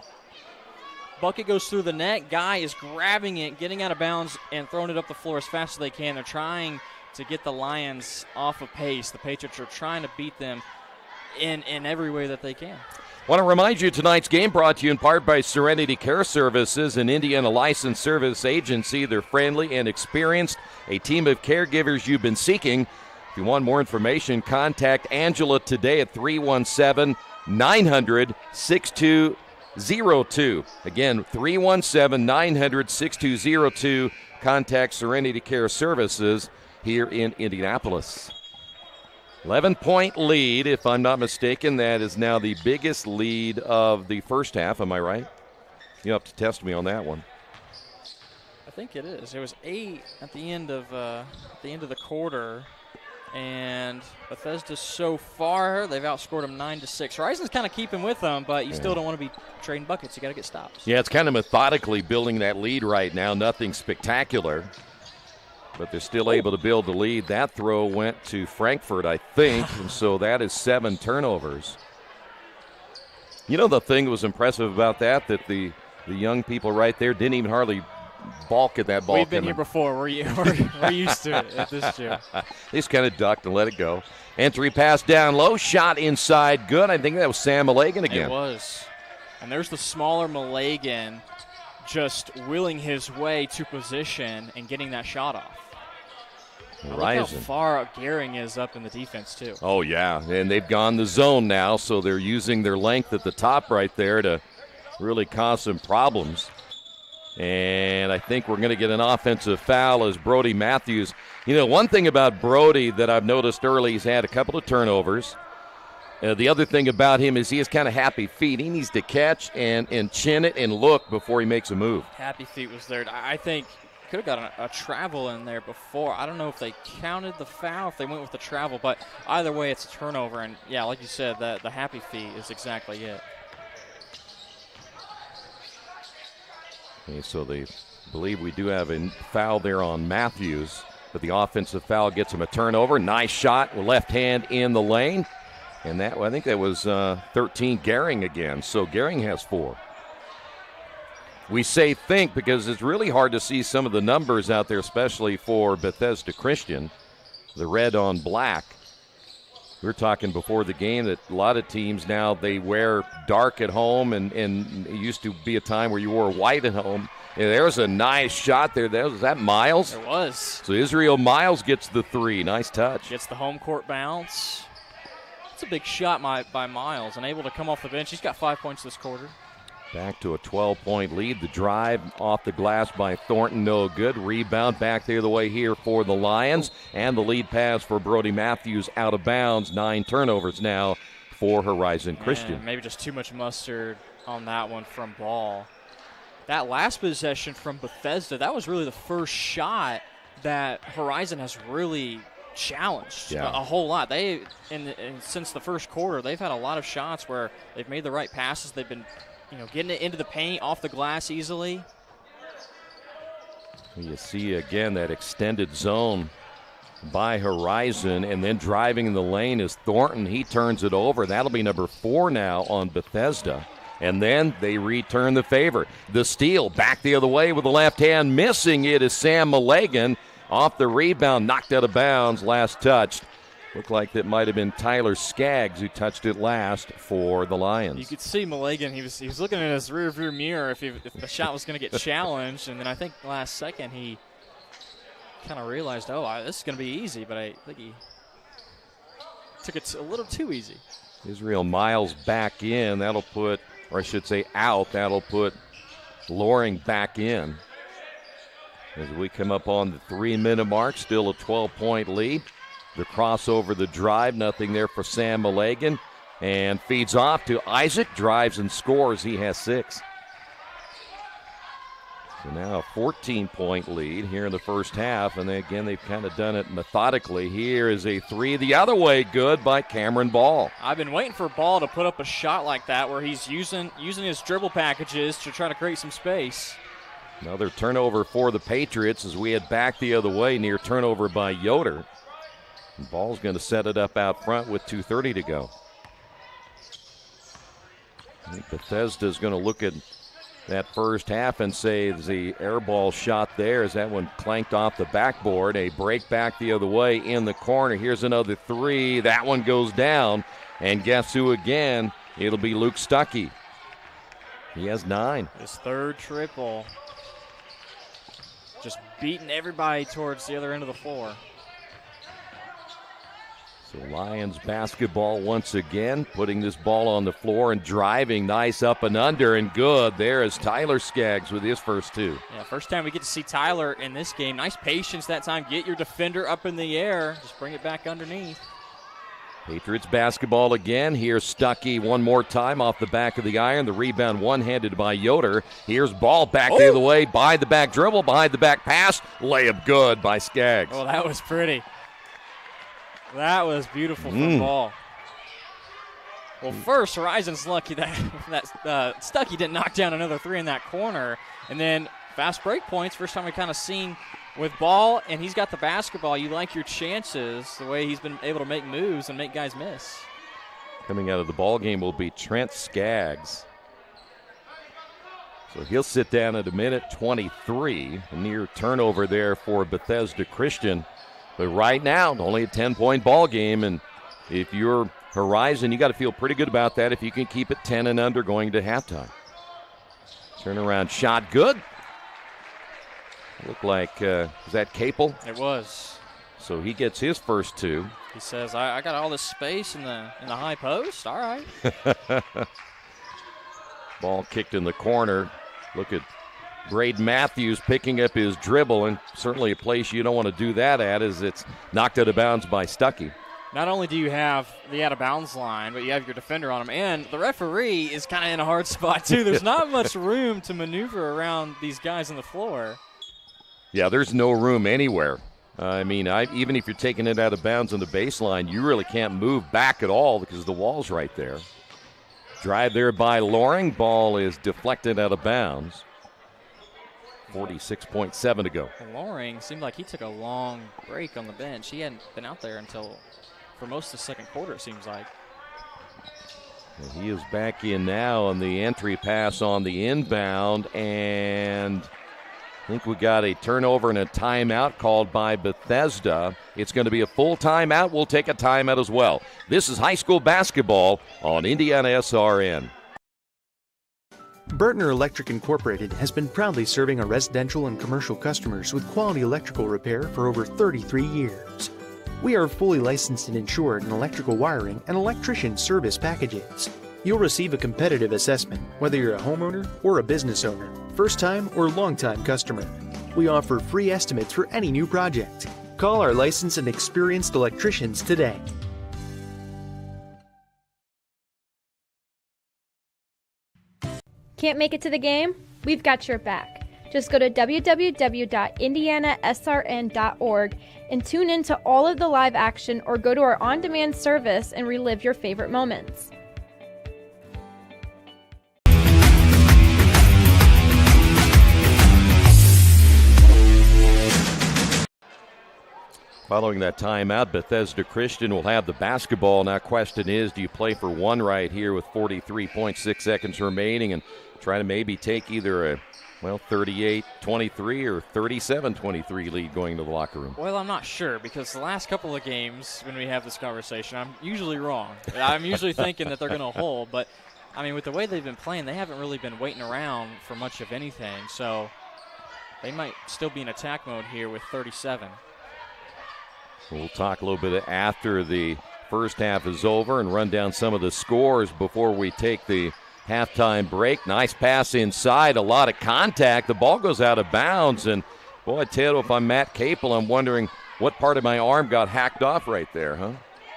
Bucket goes through the net. Guy is grabbing it, getting out of bounds, and throwing it up the floor as fast as they can. They're trying to get the Lions off of pace. The Patriots are trying to beat them in every way that they can. Want to remind you tonight's game brought to you in part by Serenity Care Services, an Indiana licensed service agency. They're friendly and experienced, a team of caregivers you've been seeking. If you want more information, contact Angela today at 317-900-6202. Again, 317-900-6202. Contact Serenity Care Services here in Indianapolis. 11-point lead, if I'm not mistaken. That is now the biggest lead of the first half. Am I right? You'll have to test me on that one. I think it is. It was 8 at the end of the quarter, and Bethesda so far they've outscored them 9-6. Horizon's kind of keeping with them, but you still don't want to be trading buckets. You got to get stops. Yeah, it's kind of methodically building that lead right now. Nothing spectacular. But they're still able to build the lead. That throw went to Frankfurt, I think, and so that is 7 turnovers. You know the thing that was impressive about that the young people right there didn't even hardly balk at that ball. We've been here before. We're used to it at this gym. They just kind of ducked and let it go. Entry pass down low, shot inside, good. I think that was Sam Milligan again. It was. And there's the smaller Milligan just willing his way to position and getting that shot off. Look how far Gehring is up in the defense, too. Oh, yeah, and they've gone the zone now, so they're using their length at the top right there to really cause some problems. And I think we're going to get an offensive foul as Brody Matthews. You know, one thing about Brody that I've noticed early, he's had a couple of turnovers. The other thing about him is he has kind of happy feet. He needs to catch and chin it and look before he makes a move. Happy feet was there. I think could have got a travel in there before. I don't know if they counted the foul, if they went with the travel, but either way, it's a turnover. And, yeah, like you said, the happy feet is exactly it. Okay, so they believe we do have a foul there on Matthews, but the offensive foul gets him a turnover. Nice shot with left hand in the lane. And that, I think that was 13 Gehring again. So Gehring has 4. We say think because it's really hard to see some of the numbers out there, especially for Bethesda Christian, the red on black. We were talking before the game that a lot of teams now, they wear dark at home, and it used to be a time where you wore white at home. Yeah, there's a nice shot there. Was that Miles? It was. So Israel Miles gets the 3. Nice touch. Gets the home court bounce. It's a big shot by Miles and able to come off the bench. He's got 5 points this quarter. Back to a 12-point lead. The drive off the glass by Thornton, no good. Rebound back the other way here for the Lions. And the lead pass for Brody Matthews out of bounds. 9 turnovers now for Horizon Christian. Maybe just too much mustard on that one from Ball. That last possession from Bethesda, that was really the first shot that Horizon has really challenged a whole lot. They, since the first quarter, they've had a lot of shots where they've made the right passes. They've been getting it into the paint, off the glass easily. You see, again, that extended zone by Horizon, and then driving in the lane is Thornton. He turns it over. That'll be number 4 now on Bethesda. And then they return the favor. The steal back the other way with the left hand. Missing it is Sam Milligan. Off the rebound, knocked out of bounds, last touched. Looked like that might have been Tyler Skaggs who touched it last for the Lions. You could see Milligan. He was looking in his rearview mirror if the shot was going to get challenged, and then I think last second he kind of realized, this is going to be easy, but I think he took it a little too easy. Israel Miles back in. That'll put, or I should say out, that'll put Loring back in. As we come up on the 3-minute mark, still a 12-point lead. The crossover, the drive, nothing there for Sam Milligan. And feeds off to Isaac, drives and scores. He has 6. So now a 14-point lead here in the first half. And then again, they've kind of done it methodically. Here is a 3 the other way, good by Cameron Ball. I've been waiting for Ball to put up a shot like that where he's using his dribble packages to try to create some space. Another turnover for the Patriots as we head back the other way near turnover by Yoder. And Ball's going to set it up out front with 2:30 to go. I think Bethesda's going to look at that first half and say the air ball shot there as that one clanked off the backboard. A break back the other way in the corner. Here's another three. That one goes down. And guess who again? It'll be Luke Stuckey. He has 9. His third triple. Just beating everybody towards the other end of the floor. So Lions basketball once again, putting this ball on the floor and driving nice up and under and good. There is Tyler Skaggs with his first 2. Yeah, first time we get to see Tyler in this game. Nice patience that time. Get your defender up in the air. Just bring it back underneath. Patriots basketball again. Here's Stuckey one more time off the back of the iron. The rebound one-handed by Yoder. Here's Ball back the other way. Behind the back dribble, behind the back pass. Layup good by Skaggs. Oh, that was pretty. That was beautiful from Ball. Well, first, Horizon's lucky that Stuckey didn't knock down another 3 in that corner. And then fast break points, first time we kind of seen with Ball, and he's got the basketball. You like your chances, the way he's been able to make moves and make guys miss. Coming out of the ball game will be Trent Skaggs. So he'll sit down at a minute 23. A near turnover there for Bethesda Christian. But right now, only a 10-point ball game, and if you're Horizon, you got to feel pretty good about that if you can keep it 10 and under going to halftime. Turnaround shot, good. Looked like, was that Capel? It was. So he gets his first 2. He says, I got all this space in the high post. All right. Ball kicked in the corner. Look at Braden Matthews picking up his dribble, and certainly a place you don't want to do that at is it's knocked out of bounds by Stuckey. Not only do you have the out-of-bounds line, but you have your defender on him, and the referee is kind of in a hard spot, too. There's not much room to maneuver around these guys on the floor. Yeah, there's no room anywhere. Even if you're taking it out of bounds on the baseline, you really can't move back at all because the wall's right there. Drive there by Loring. Ball is deflected out of bounds. 46.7 to go. Loring seemed like he took a long break on the bench. He hadn't been out there for most of the second quarter, it seems like. And he is back in now on the entry pass on the inbound, and I think we got a turnover and a timeout called by Bethesda. It's going to be a full timeout. We'll take a timeout as well. This is high school basketball on IndianaSRN. Bertner Electric Incorporated has been proudly serving our residential and commercial customers with quality electrical repair for over 33 years. We are fully licensed and insured in electrical wiring and electrician service packages. You'll receive a competitive assessment whether you're a homeowner or a business owner, first-time or long-time customer. We offer free estimates for any new project. Call our licensed and experienced electricians today. Can't make it to the game? We've got your back. Just go to www.IndianaSRN.org and tune in to all of the live action, or go to our on-demand service and relive your favorite moments. Following that timeout, Bethesda Christian will have the basketball. Now, question is, do you play for one right here with 43.6 seconds remaining and try to maybe take either a 38-23 or 37-23 lead going to the locker room? Well, I'm not sure, because the last couple of games when we have this conversation, I'm usually wrong. I'm usually thinking that they're going to hold, but, with the way they've been playing, they haven't really been waiting around for much of anything, so they might still be in attack mode here with 37. We'll talk a little bit after the first half is over and run down some of the scores before we take the halftime break. Nice pass inside, a lot of contact. The ball goes out of bounds, and boy, I tell you, if I'm Matt Capel, I'm wondering what part of my arm got hacked off right there, huh?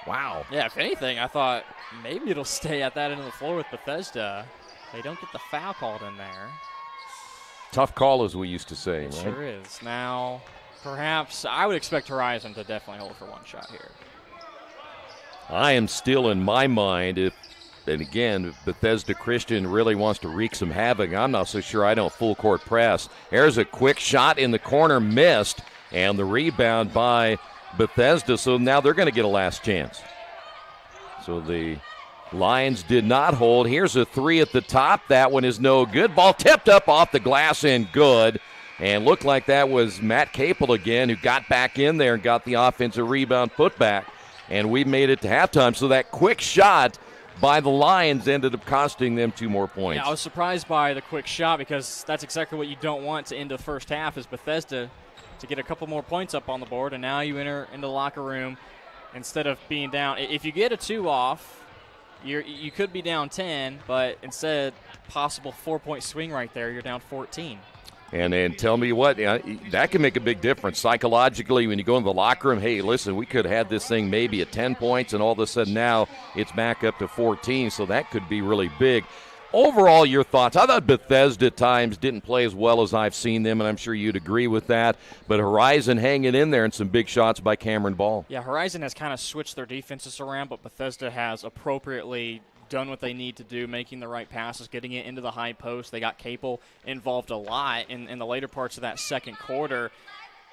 Wow. Yeah, if anything, I thought maybe it'll stay at that end of the floor with Bethesda. They don't get the foul called in there. Tough call, as we used to say, It right? sure is. Now, perhaps I would expect Horizon to definitely hold for one shot here. I am still, in my mind, if And again, Bethesda Christian really wants to wreak some havoc. I'm not so sure I don't full court press. There's a quick shot in the corner, missed, and the rebound by Bethesda. So now they're going to get a last chance. So the Lions did not hold. Here's a three at the top. That one is no good. Ball tipped up off the glass and good. And looked like that was Matt Capel again, who got back in there and got the offensive rebound putback. And we made it to halftime. So that quick shot by the Lions ended up costing them 2 more points. Yeah, I was surprised by the quick shot because that's exactly what you don't want to end the first half is Bethesda to get a couple more points up on the board. And now you enter into the locker room instead of being down. If you get a 2 off, you could be down 10, but instead possible 4-point swing right there, you're down 14. And then tell me what, that can make a big difference psychologically when you go in the locker room. Hey, listen, we could have had this thing maybe at 10 points, and all of a sudden now it's back up to 14, so that could be really big. Overall, your thoughts? I thought Bethesda at times didn't play as well as I've seen them, and I'm sure you'd agree with that. But Horizon hanging in there and some big shots by Cameron Ball. Yeah, Horizon has kind of switched their defenses around, but Bethesda has appropriately done what they need to do, making the right passes, getting it into the high post. They got Capel involved a lot in the later parts of that second quarter.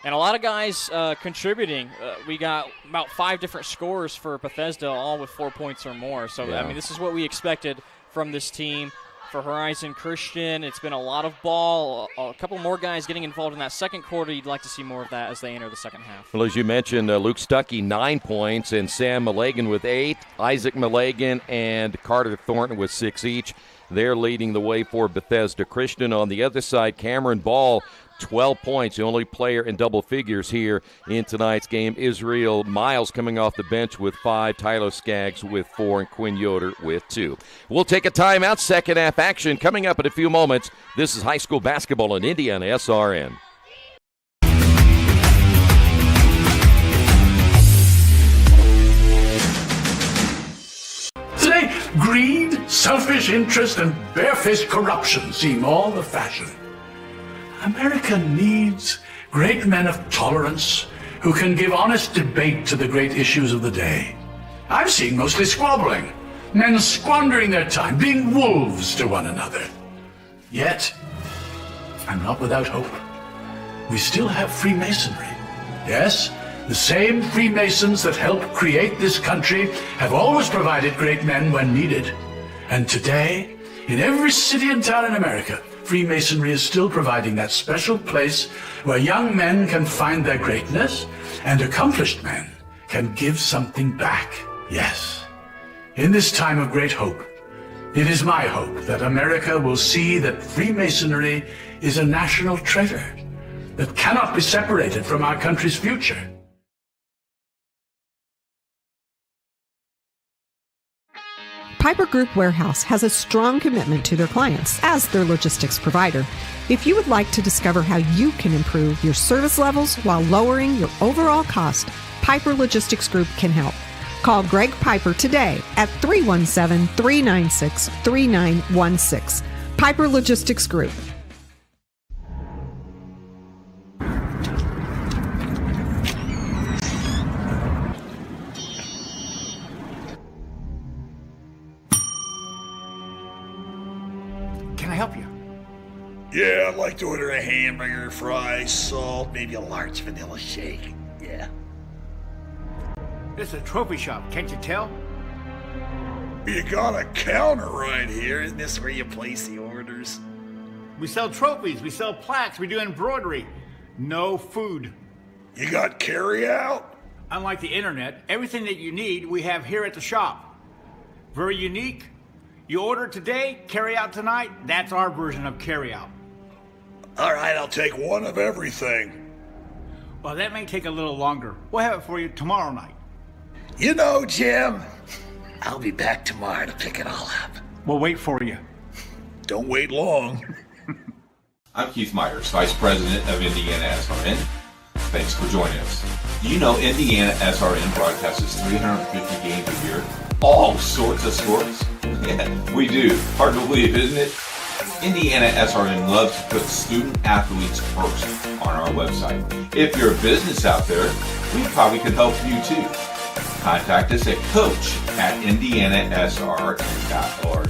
And a lot of guys contributing. We got about 5 different scores for Bethesda, all with 4 points or more. So, yeah. I mean, this is what we expected from this team. For Horizon Christian, it's been a lot of ball, a couple more guys getting involved in that second quarter. You'd like to see more of that as they enter the second half. Well, as you mentioned, Luke Stuckey, 9 points, and Sam Milligan with 8, Isaac Milligan and Carter Thornton with 6 each. They're leading the way for Bethesda Christian. On the other side, Cameron Ball, 12 points, the only player in double figures here in tonight's game. Israel Miles coming off the bench with 5, Tyler Skaggs with 4, and Quinn Yoder with 2. We'll take a timeout. Second half action coming up in a few moments. This is high school basketball on IndianaSRN. Today, greed, selfish interest, and barefaced corruption seem all the fashion. America needs great men of tolerance who can give honest debate to the great issues of the day. I'm seeing mostly squabbling, men squandering their time, being wolves to one another. Yet, I'm not without hope. We still have Freemasonry. Yes, the same Freemasons that helped create this country have always provided great men when needed. And today, in every city and town in America, Freemasonry is still providing that special place where young men can find their greatness and accomplished men can give something back. Yes, in this time of great hope, it is my hope that America will see that Freemasonry is a national treasure that cannot be separated from our country's future. Piper Group Warehouse has a strong commitment to their clients as their logistics provider. If you would like to discover how you can improve your service levels while lowering your overall cost, Piper Logistics Group can help. Call Greg Piper today at 317-396-3916. Piper Logistics Group. Can I help you? Yeah, I'd like to order a hamburger, fries, salt, maybe a large vanilla shake. Yeah. This is a trophy shop, can't you tell? You got a counter right here. Isn't this where you place the orders? We sell trophies, we sell plaques, we do embroidery. No food. You got carry out? Unlike the internet, everything that you need we have here at the shop. Very unique. You order today, carry out tonight. That's our version of carry out. All right, I'll take one of everything. Well, that may take a little longer. We'll have it for you tomorrow night. You know, Jim, I'll be back tomorrow to pick it all up. We'll wait for you. Don't wait long. I'm Keith Myers, Vice President of IndianaSRN. Thanks for joining us. Do you know IndianaSRN broadcasts 350 games a year? All sorts of sports? Yeah, we do. Hard to believe, isn't it? IndianaSRN loves to put student athletes first on our website. If you're a business out there, we probably could help you too. Contact us at coach@IndianaSRN.org.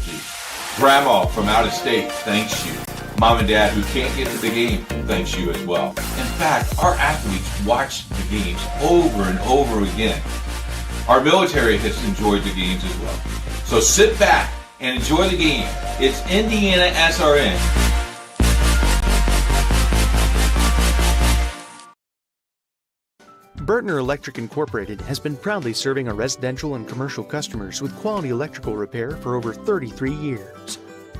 Grandma from out of state thanks you. Mom and Dad who can't get to the game thanks you as well. In fact, our athletes watch the games over and over again. Our military has enjoyed the games as well. So sit back and enjoy the game. It's IndianaSRN. Bertner Electric Incorporated has been proudly serving our residential and commercial customers with quality electrical repair for over 33 years.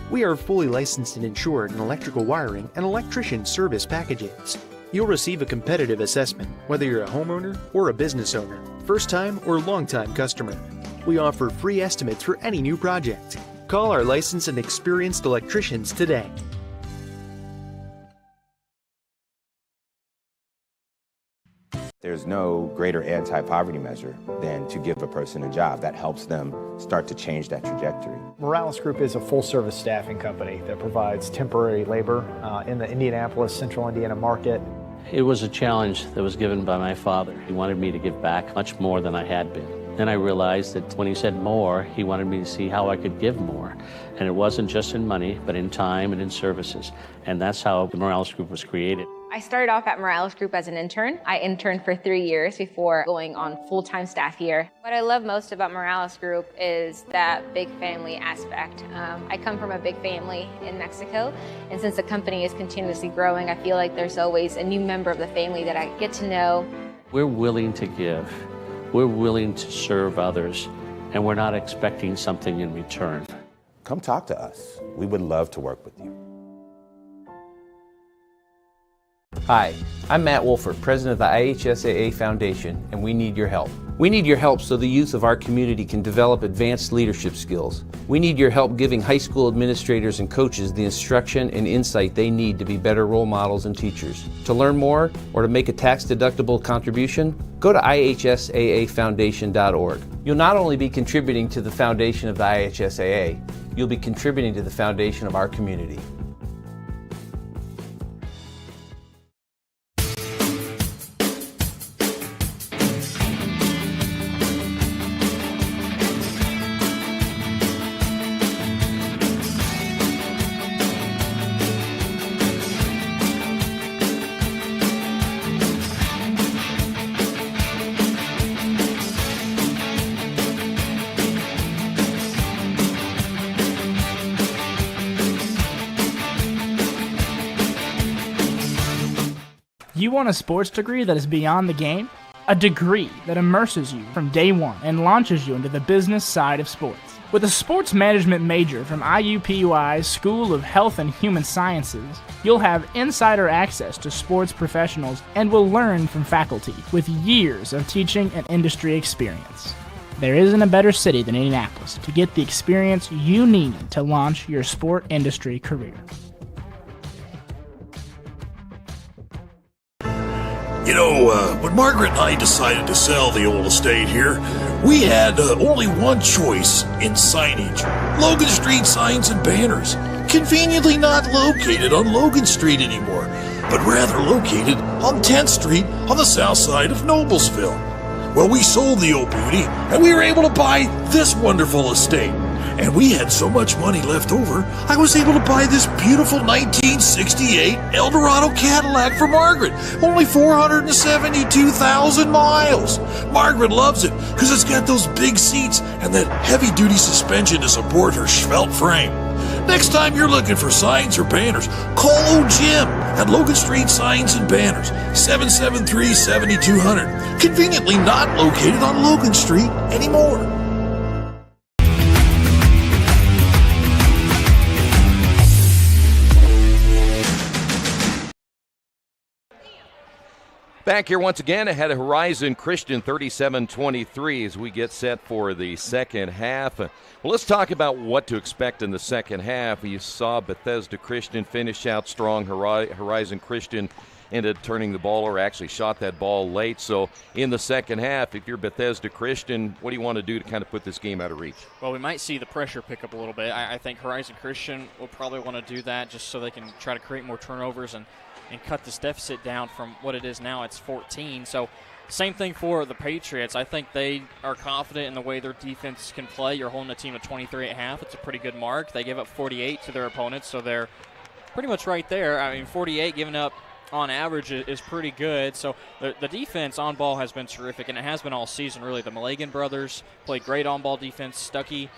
We are fully licensed and insured in electrical wiring and electrician service packages. You'll receive a competitive assessment whether you're a homeowner or a business owner, first-time or long-time customer. We offer free estimates for any new project. Call our licensed and experienced electricians today. There's no greater anti-poverty measure than to give a person a job. That helps them start to change that trajectory. Morales Group is a full-service staffing company that provides temporary labor in the Indianapolis, Central Indiana market. It was a challenge that was given by my father. He wanted me to give back much more than I had been. Then I realized that when he said more, he wanted me to see how I could give more. And it wasn't just in money, but in time and in services. And that's how the Morales Group was created. I started off at Morales Group as an intern. I interned for 3 years before going on full-time staff here. What I love most about Morales Group is that big family aspect. I come from a big family in Mexico, and since the company is continuously growing, I feel like there's always a new member of the family that I get to know. We're willing to give. We're willing to serve others, and we're not expecting something in return. Come talk to us. We would love to work with you. Hi, I'm Matt Wolford, president of the IHSAA Foundation, and we need your help. We need your help so the youth of our community can develop advanced leadership skills. We need your help giving high school administrators and coaches the instruction and insight they need to be better role models and teachers. To learn more or to make a tax-deductible contribution, go to IHSAAFoundation.org. You'll not only be contributing to the foundation of the IHSAA, you'll be contributing to the foundation of our community. You want a sports degree that is beyond the game? A degree that immerses you from day one and launches you into the business side of sports. With a sports management major from IUPUI's School of Health and Human Sciences, you'll have insider access to sports professionals and will learn from faculty with years of teaching and industry experience. There isn't a better city than Indianapolis to get the experience you need to launch your sport industry career. You know, when Margaret and I decided to sell the old estate here, we had only one choice in signage. Logan Street signs and banners. Conveniently not located on Logan Street anymore, but rather located on 10th Street on the south side of Noblesville. Well, we sold the old beauty, and we were able to buy this wonderful estate. And we had so much money left over, I was able to buy this beautiful 1968 Eldorado Cadillac for Margaret. Only 472,000 miles. Margaret loves it because it's got those big seats and that heavy-duty suspension to support her svelte frame. Next time you're looking for signs or banners, call old Jim at Logan Street Signs and Banners, 773-7200. Conveniently not located on Logan Street anymore. Back here once again ahead of Horizon Christian 37-23 as we get set for the second half. Well, let's talk about what to expect in the second half. You saw Bethesda Christian finish out strong. Horizon Christian ended up turning the ball or actually shot that ball late. So in the second half, if you're Bethesda Christian, what do you want to do to kind of put this game out of reach? Well, we might see the pressure pick up a little bit. I think Horizon Christian will probably want to do that just so they can try to create more turnovers and and cut this deficit down from what it is now. It's 14. So same thing for the Patriots. I think they are confident in the way their defense can play. You're holding a team at 23 at half. It's a pretty good mark. They gave up 48 to their opponents, so they're pretty much right there. I mean, 48 giving up on average is pretty good. So the defense on ball has been terrific, and it has been all season, really. The Mulligan brothers played great on-ball defense. Stuckey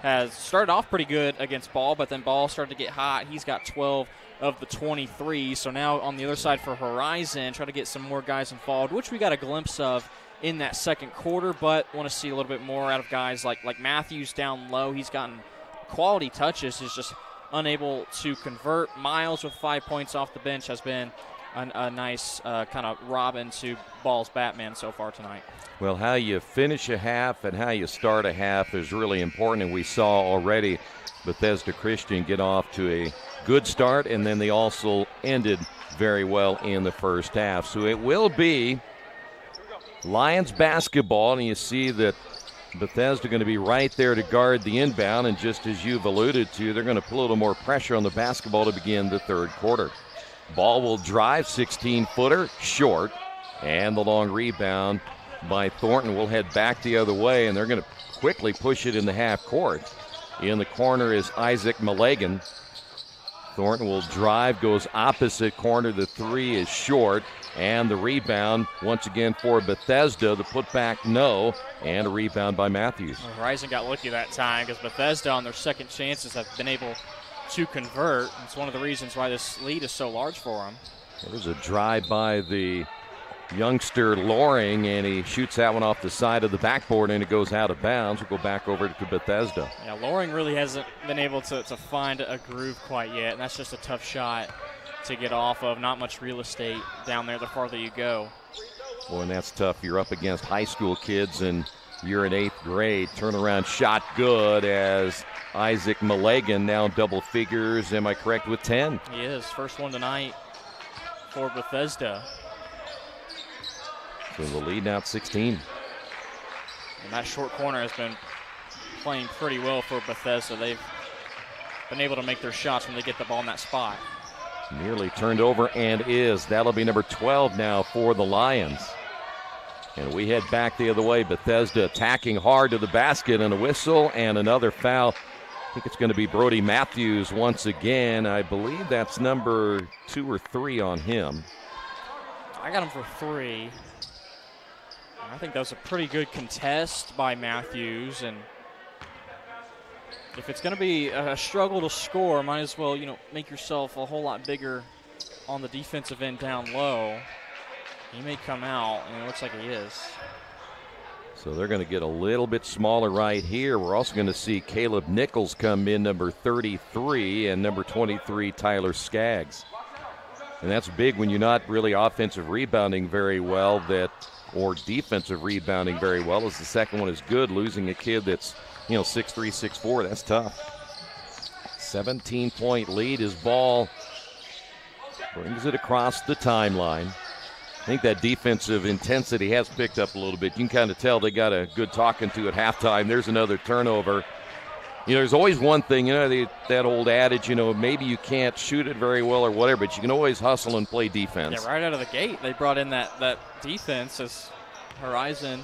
has started off pretty good against Ball, but then Ball started to get hot. He's got 12 of the 23. So now on the other side for Horizon, try to get some more guys involved, which we got a glimpse of in that second quarter, but want to see a little bit more out of guys like Matthews down low. He's gotten quality touches, is just unable to convert. Miles with 5 points off the bench has been a nice kind of Robin to Ball's Batman so far tonight. Well, how you finish a half and how you start a half is really important, and we saw already Bethesda Christian get off to a good start, and then they also ended very well in the first half. So it will be Lions basketball, and you see that Bethesda going to be right there to guard the inbound, and just as you've alluded to, they're going to put a little more pressure on the basketball to begin the third quarter. Ball will drive, 16-footer, short, and the long rebound by Thornton will head back the other way, and they're going to quickly push it in the half court. In the corner is Isaac Mulligan. Thornton will drive, goes opposite corner. The three is short, and the rebound once again for Bethesda. The putback, no, and a rebound by Matthews. Well, Horizon got lucky that time because Bethesda on their second chances have been able to convert. It's one of the reasons why this lead is so large for them. There's a drive by the youngster Loring, and he shoots that one off the side of the backboard, and it goes out of bounds. We'll go back over to Bethesda. Yeah, Loring really hasn't been able to find a groove quite yet, and that's just a tough shot to get off of. Not much real estate down there the farther you go. Boy, and that's tough. You're up against high school kids, and you're in 8th grade. Turnaround shot good as Isaac Mulligan now double figures. Am I correct with 10? He is. First one tonight for Bethesda. So the lead now at 16. And that short corner has been playing pretty well for Bethesda. They've been able to make their shots when they get the ball in that spot. Nearly turned over and is. That'll be number 12 now for the Lions. And we head back the other way. Bethesda attacking hard to the basket, and a whistle and another foul. I think it's going to be Brody Matthews once again. I believe that's number 2 or 3 on him. I got him for 3. I think that was a pretty good contest by Matthews, and if it's going to be a struggle to score, might as well, make yourself a whole lot bigger on the defensive end down low. He may come out, and it looks like he is. So they're going to get a little bit smaller right here. We're also going to see Caleb Nichols come in, number 33, and number 23, Tyler Skaggs. And that's big when you're not really offensive rebounding very well, or defensive rebounding very well, as the second one is good. Losing a kid that's 6'3", 6'4", that's tough. 17-point lead. His Ball brings it across the timeline. I think that defensive intensity has picked up a little bit. You can kind of tell they got a good talking to at halftime. There's another turnover. There's always one thing, that old adage, maybe you can't shoot it very well or whatever, but you can always hustle and play defense. Yeah, right out of the gate, they brought in that defense as Horizon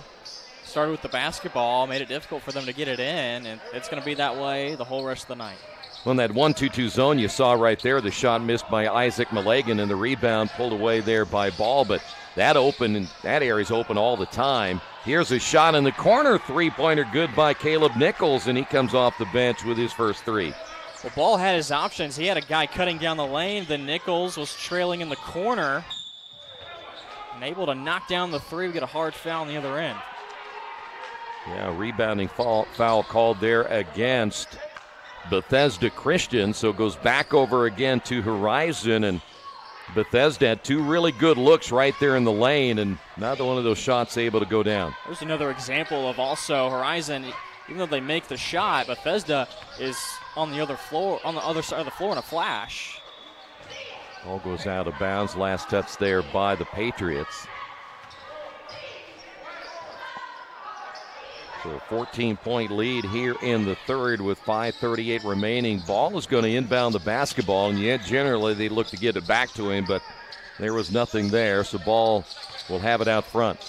started with the basketball, made it difficult for them to get it in, and it's going to be that way the whole rest of the night. Well, in that 1-2-2 zone you saw right there, the shot missed by Isaac Mulligan, and the rebound pulled away there by Ball, but that area's open all the time. Here's a shot in the corner, three-pointer good by Caleb Nichols, and he comes off the bench with his first 3. Well, Ball had his options. He had a guy cutting down the lane. Then Nichols was trailing in the corner and able to knock down the 3. We get a hard foul on the other end. Yeah, rebounding foul called there against Bethesda Christian, so it goes back over again to Horizon, and Bethesda had 2 really good looks right there in the lane, and neither one of those shots able to go down. There's another example of also Horizon, even though they make the shot, Bethesda is on the other side of the floor in a flash. Ball goes out of bounds. Last touch there by the Patriots. So a 14-point lead here in the third with 5:38 remaining. Ball is going to inbound the basketball, and yet generally they look to get it back to him, but there was nothing there, so Ball will have it out front.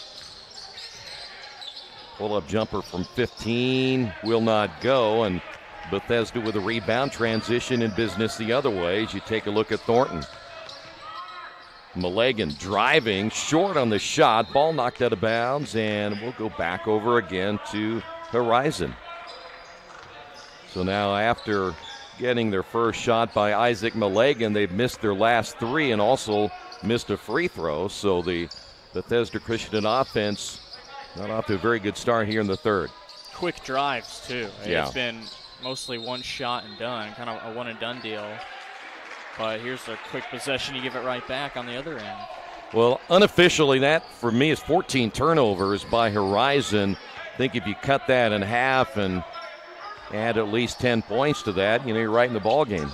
Pull-up jumper from 15 will not go, and Bethesda with a rebound. Transition in business the other way as you take a look at Thornton. Milligan driving, short on the shot. Ball knocked out of bounds, and we'll go back over again to Horizon. So now after getting their first shot by Isaac Milligan, they've missed their last three and also missed a free throw. So the Bethesda Christian offense not off to a very good start here in the third. Quick drives, too. Yeah. It's been mostly one shot and done, kind of a one-and-done deal. But here's a quick possession. You give it right back on the other end. Well, unofficially, that for me is 14 turnovers by Horizon. I think if you cut that in half and add at least 10 points to that, you're right in the ball game.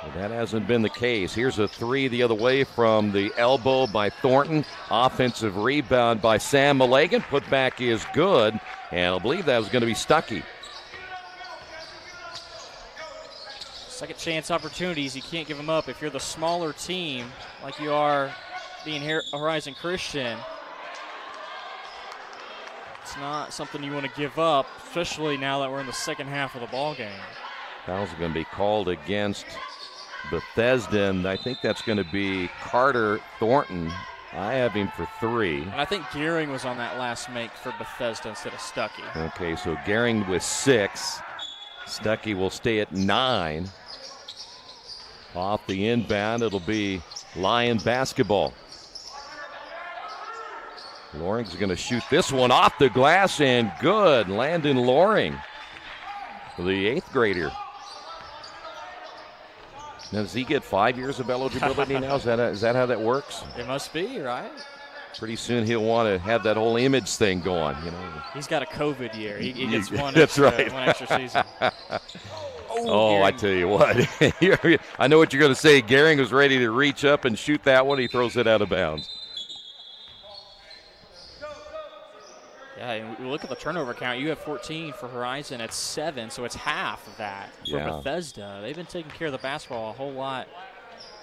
But that hasn't been the case. Here's a three the other way from the elbow by Thornton. Offensive rebound by Sam Milligan. Putback is good, and I believe that was going to be Stuckey. Second chance opportunities, you can't give them up. If you're the smaller team, like you are being Horizon Christian, it's not something you want to give up, especially now that we're in the second half of the ball game. Fouls are going to be called against Bethesda, and I think that's going to be Carter Thornton. I have him for 3. And I think Gehring was on that last make for Bethesda instead of Stuckey. Okay, so Gehring with 6. Stuckey will stay at 9. Off the inbound, it'll be Lion basketball. Loring's going to shoot this one off the glass, and good. Landon Loring, the 8th grader. Now, does he get 5 years of eligibility now? Is that how that works? It must be, right? Pretty soon he'll want to have that whole image thing going. He's got a COVID year. He gets one That's extra, right. one extra season. I tell you what. I know what you're going to say. Gehring was ready to reach up and shoot that one. He throws it out of bounds. Yeah, and we look at the turnover count. You have 14 for Horizon at 7, so it's half of that for Bethesda. They've been taking care of the basketball a whole lot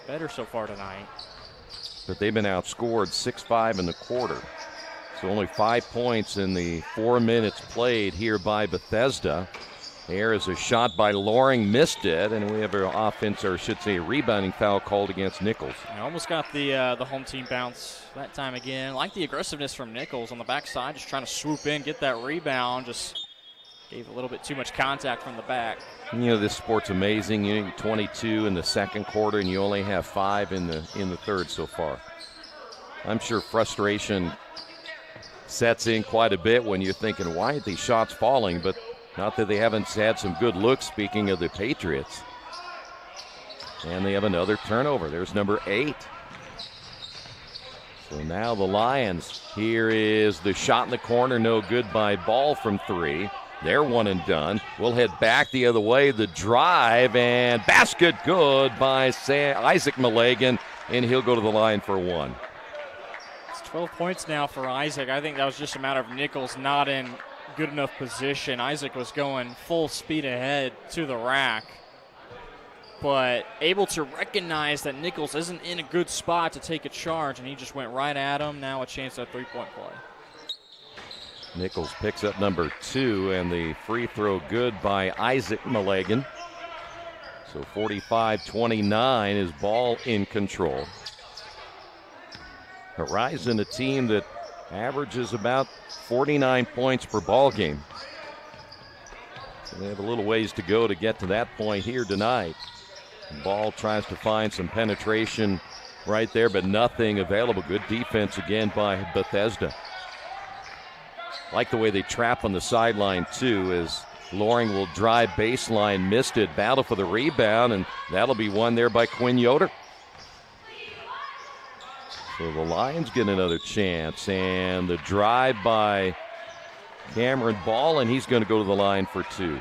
better so far tonight. But they've been outscored 6-5 in the quarter. So only 5 points in the 4 minutes played here by Bethesda. There is a shot by Loring, missed it, and we have an offense, or I should say a rebounding foul called against Nichols. I almost got the home team bounce that time again. Like the aggressiveness from Nichols on the backside, just trying to swoop in, get that rebound, just gave a little bit too much contact from the back. This sport's amazing. You need 22 in the second quarter, and you only have 5 in the third so far. I'm sure frustration sets in quite a bit when you're thinking, why are these shots falling? But not that they haven't had some good looks, speaking of the Patriots. And they have another turnover. There's number 8. So now the Lions. Here is the shot in the corner. No good by Ball from 3. They're one and done. We'll head back the other way. The drive and basket good by Isaac Milligan. And he'll go to the line for 1. It's 12 points now for Isaac. I think that was just a matter of Nichols not in good enough position. Isaac was going full speed ahead to the rack, but able to recognize that Nichols isn't in a good spot to take a charge, and he just went right at him. Now a chance at a three-point play. Nichols picks up number 2, and the free throw good by Isaac Milligan. So 45-29 is Ball in control. Horizon, a team that averages about 49 points per ball game. So they have a little ways to go to get to that point here tonight. Ball tries to find some penetration right there, but nothing available. Good defense again by Bethesda. Like the way they trap on the sideline too, as Loring will drive baseline, missed it, battle for the rebound, and that'll be won there by Quinn Yoder. So the Lions get another chance, and the drive by Cameron Ball, and he's going to go to the line for 2.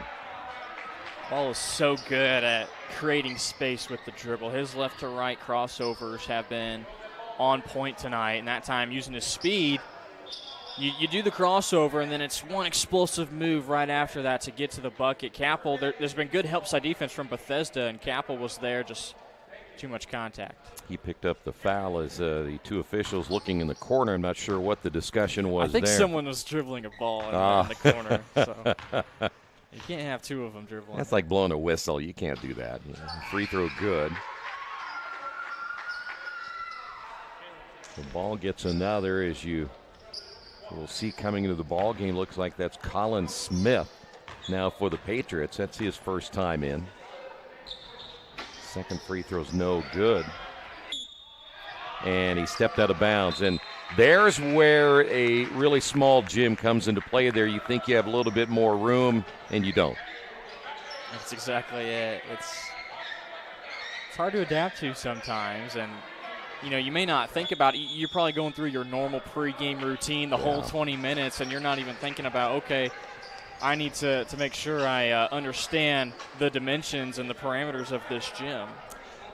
Ball is so good at creating space with the dribble. His left to right crossovers have been on point tonight, and that time using his speed, You do the crossover, and then it's one explosive move right after that to get to the bucket. Capel, there's been good help side defense from Bethesda, and Capel was there, just too much contact. He picked up the foul as the two officials looking in the corner. I'm not sure what the discussion was there. I think someone was dribbling a ball in the corner. So you can't have two of them dribbling. That's like blowing a whistle. You can't do that. Free throw good. The ball gets another as we'll see coming into the ball game. Looks like that's Colin Smith now for the Patriots. That's his first time in. Second free throw's no good. And he stepped out of bounds. And there's where a really small gym comes into play there. You think you have a little bit more room, and you don't. That's exactly it. It's hard to adapt to sometimes, and you may not think about it. You're probably going through your normal pregame routine the whole 20 minutes, and you're not even thinking about, okay, I need to make sure I understand the dimensions and the parameters of this gym.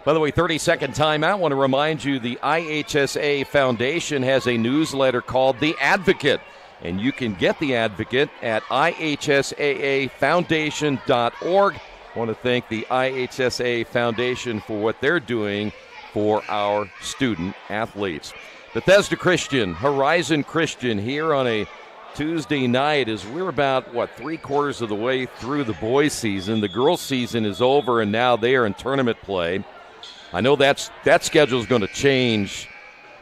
By the way, 30-second timeout. I want to remind you the IHSAA Foundation has a newsletter called The Advocate, and you can get The Advocate at IHSAAfoundation.org. I want to thank the IHSAA Foundation for what they're doing for our student athletes. Bethesda Christian, Horizon Christian here on a Tuesday night as we're about, 3/4 of the way through the boys' season. The girls' season is over, and now they are in tournament play. I know that schedule is going to change,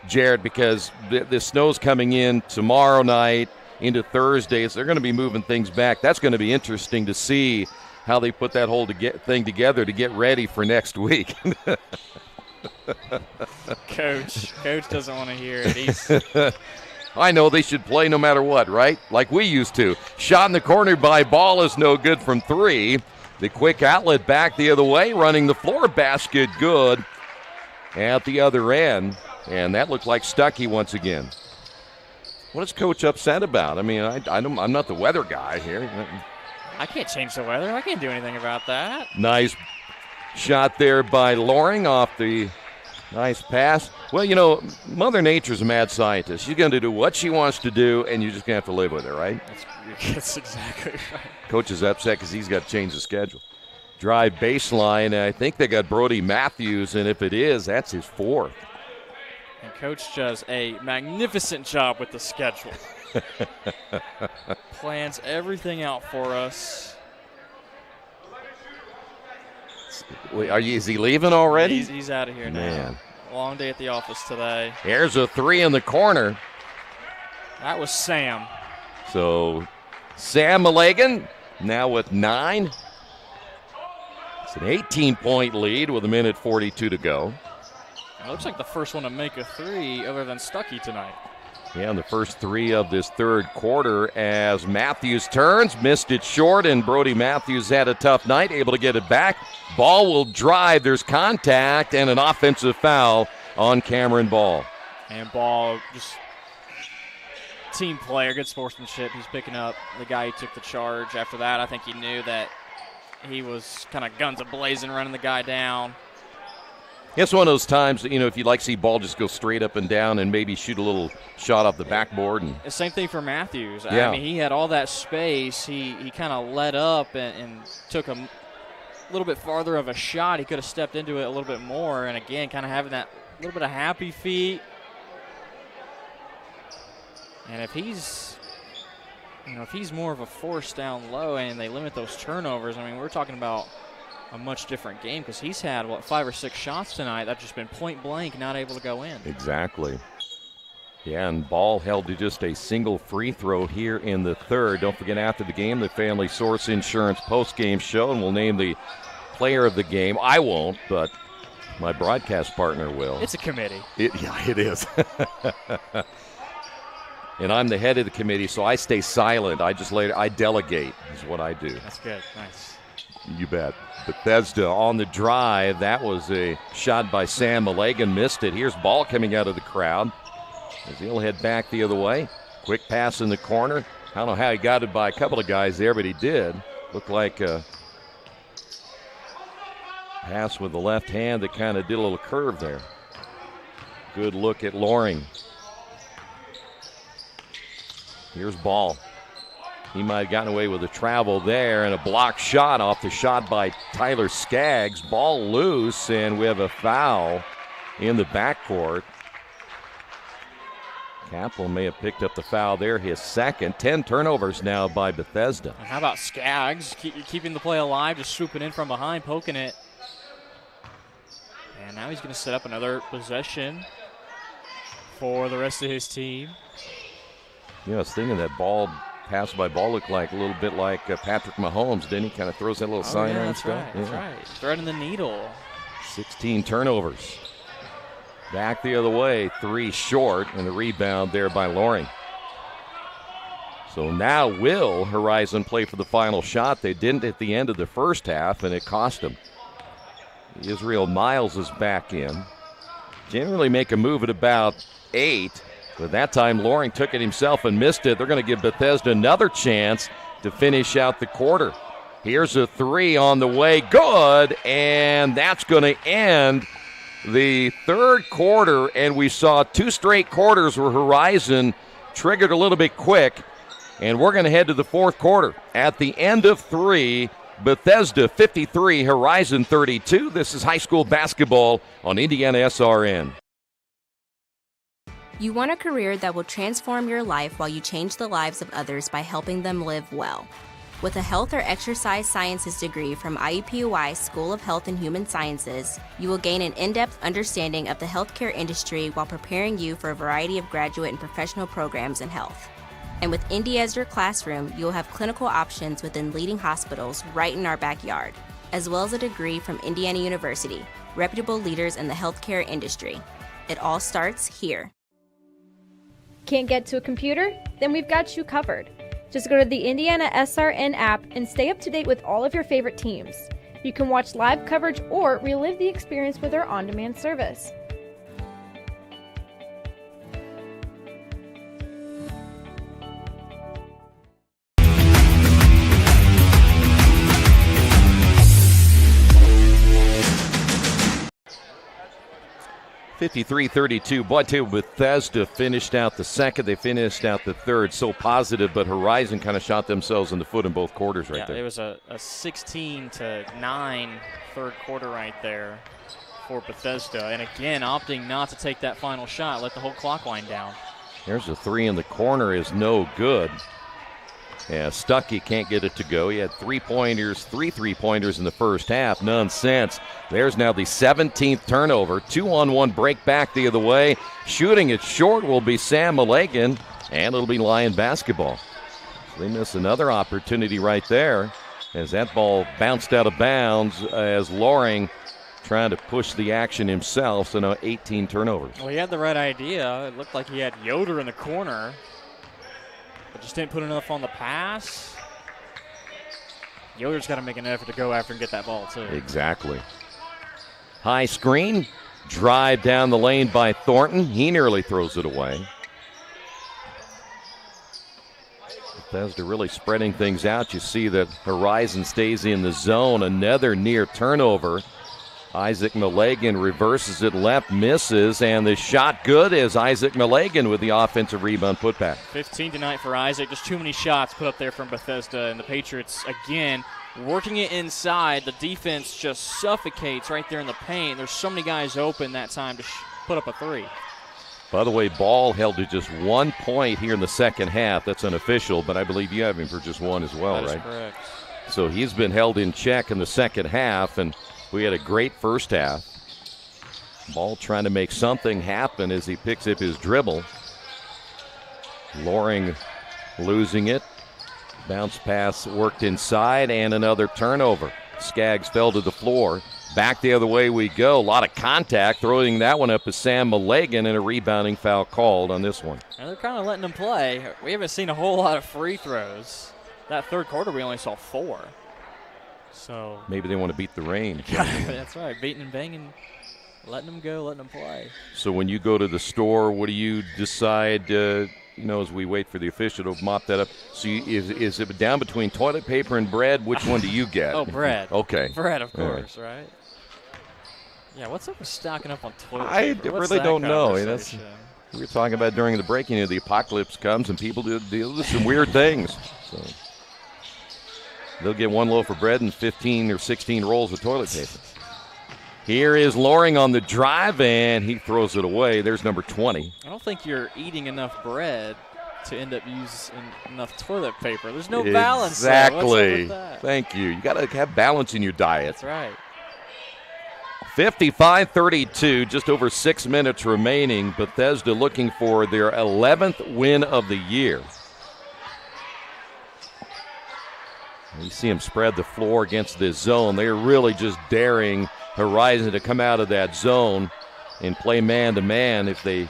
Jared, because the snow's coming in tomorrow night into Thursday, so they're going to be moving things back. That's going to be interesting to see how they put that whole thing together to get ready for next week. Coach doesn't want to hear it. I know they should play no matter what, right? Like we used to. Shot in the corner by Ball is no good from three. The quick outlet back the other way, running the floor basket good at the other end. And that looked like Stuckey once again. What is Coach upset about? I mean, I'm not the weather guy here. I can't change the weather. I can't do anything about that. Nice shot there by Loring off the nice pass. Well, Mother Nature's a mad scientist. She's going to do what she wants to do, and you're just going to have to live with her, right? That's exactly right. Coach is upset because he's got to change the schedule. Drive baseline. I think they got Brody Matthews, and if it is, that's his fourth. And Coach does a magnificent job with the schedule. Plans everything out for us. Is he leaving already? He's out of here now. Long day at the office today. Here's a three in the corner. That was Sam. So Sam Malagan now with 9. It's an 18-point lead with 1:42 to go. It looks like the first one to make a three other than Stuckey tonight. Yeah, and the first three of this third quarter as Matthews turns, missed it short, and Brody Matthews had a tough night, able to get it back. Ball will drive, there's contact, and an offensive foul on Cameron Ball. And Ball, just team player, good sportsmanship. He's picking up the guy who took the charge. After that, I think he knew that he was kind of guns a-blazing, running the guy down. It's one of those times, if you'd like to see Ball just go straight up and down and maybe shoot a little shot off the backboard. And the same thing for Matthews. Yeah. I mean, he had all that space. He kind of let up and took a little bit farther of a shot. He could have stepped into it a little bit more. And, again, kind of having that little bit of happy feet. And if he's more of a force down low and they limit those turnovers, I mean, we're talking about a much different game because he's had, 5 or 6 shots tonight that just been point blank, not able to go in. Exactly. Yeah, and Ball held to just a single free throw here in the third. Don't forget, after the game, the Family Source Insurance post-game show, and we'll name the player of the game. I won't, but my broadcast partner will. It's a committee. It is. And I'm the head of the committee, so I stay silent. I delegate is what I do. That's good. Nice. You bet. Bethesda on the drive. That was a shot by Sam Malagan. Missed it. Here's Ball coming out of the crowd as he'll head back the other way. Quick pass in the corner. I don't know how he got it by a couple of guys there, but he did. Looked like a pass with the left hand that kind of did a little curve there. Good look at Loring. Here's Ball. He might have gotten away with a travel there, and a block shot off the shot by Tyler Skaggs. Ball loose, and we have a foul in the backcourt. Capel may have picked up the foul there, his second. 10 turnovers now by Bethesda. And how about Skaggs keeping the play alive, just swooping in from behind, poking it. And now he's going to set up another possession for the rest of his team. Yeah, I was thinking that ball pass by Ball looked like a little bit like Patrick Mahomes, didn't he? Kind of throws that little sign on that's stuff. Right, that's right. Threading the needle. 16 turnovers. Back the other way, 3 short, and the rebound there by Loring. So now will Horizon play for the final shot? They didn't at the end of the first half, and it cost them. Israel Miles is back in. Generally make a move at about 8. But that time, Loring took it himself and missed it. They're going to give Bethesda another chance to finish out the quarter. Here's a 3 on the way. Good. And that's going to end the third quarter. And we saw 2 straight quarters where Horizon triggered a little bit quick. And we're going to head to the fourth quarter. At the end of 3, Bethesda 53, Horizon 32. This is high school basketball on IndianaSRN. You want a career that will transform your life while you change the lives of others by helping them live well. With a health or exercise sciences degree from IUPUI School of Health and Human Sciences, you will gain an in-depth understanding of the healthcare industry while preparing you for a variety of graduate and professional programs in health. And with Indy as your classroom, you will have clinical options within leading hospitals right in our backyard, as well as a degree from Indiana University, reputable leaders in the healthcare industry. It all starts here. Can't get to a computer? Then we've got you covered. Just go to the IndianaSRN app and stay up to date with all of your favorite teams. You can watch live coverage or relive the experience with our on-demand service. (53-32). Boy, too, Bethesda finished out the second. They finished out the third. So positive, but Horizon kind of shot themselves in the foot in both quarters right there. It was a 16-9 third quarter right there for Bethesda. And again, opting not to take that final shot, let the whole clock wind down. There's a 3 in the corner is no good. Yeah, Stuckey can't get it to go. He had 3 3-pointers in the first half, none since. There's now the 17th turnover. 2-on-1 break back the other way. Shooting it short will be Sam Malagan, and it'll be Lion basketball. So they miss another opportunity right there as that ball bounced out of bounds as Loring trying to push the action himself. So now 18 turnovers. Well, he had the right idea. It looked like he had Yoder in the corner, but just didn't put enough on the pass. Yoder's got to make an effort to go after and get that ball, too. Exactly. High screen. Drive down the lane by Thornton. He nearly throws it away. Bethesda really spreading things out. You see that Horizon stays in the zone. Another near turnover. Isaac Malagan reverses it left, misses, and the shot good as Isaac Malagan with the offensive rebound putback. 15 tonight for Isaac. Just too many shots put up there from Bethesda, and the Patriots, again, working it inside. The defense just suffocates right there in the paint. There's so many guys open that time to put up a 3. By the way, Ball held to just 1 point here in the second half. That's unofficial, but I believe you have him for just 1 as well, that right? That's correct. So he's been held in check in the second half, and we had a great first half. Ball trying to make something happen as he picks up his dribble. Loring losing it. Bounce pass worked inside, and another turnover. Skaggs fell to the floor. Back the other way we go. A lot of contact. Throwing that one up is Sam Malagan, and a rebounding foul called on this one. And they're kind of letting him play. We haven't seen a whole lot of free throws. That third quarter, we only saw 4. So maybe they want to beat the rain. That's right. Beating and banging, letting them go, letting them play. So when you go to the store, what do you decide, as we wait for the official to mop that up? So is it down between toilet paper and bread? Which one do you get? Oh, bread. Okay. Bread, of course, right? Yeah, what's up with stocking up on toilet I paper? really don't know. We were talking about during the break, the apocalypse comes and people deal with some weird things. So they'll get one loaf of bread and 15 or 16 rolls of toilet paper. Here is Loring on the drive, and he throws it away. There's number 20. I don't think you're eating enough bread to end up using enough toilet paper. There's no balance. Exactly. Thank you. You got to have balance in your diet. That's right. 55-32, just over 6 minutes remaining. Bethesda looking for their 11th win of the year. You see them spread the floor against this zone. They're really just daring Horizon to come out of that zone and play man-to-man if they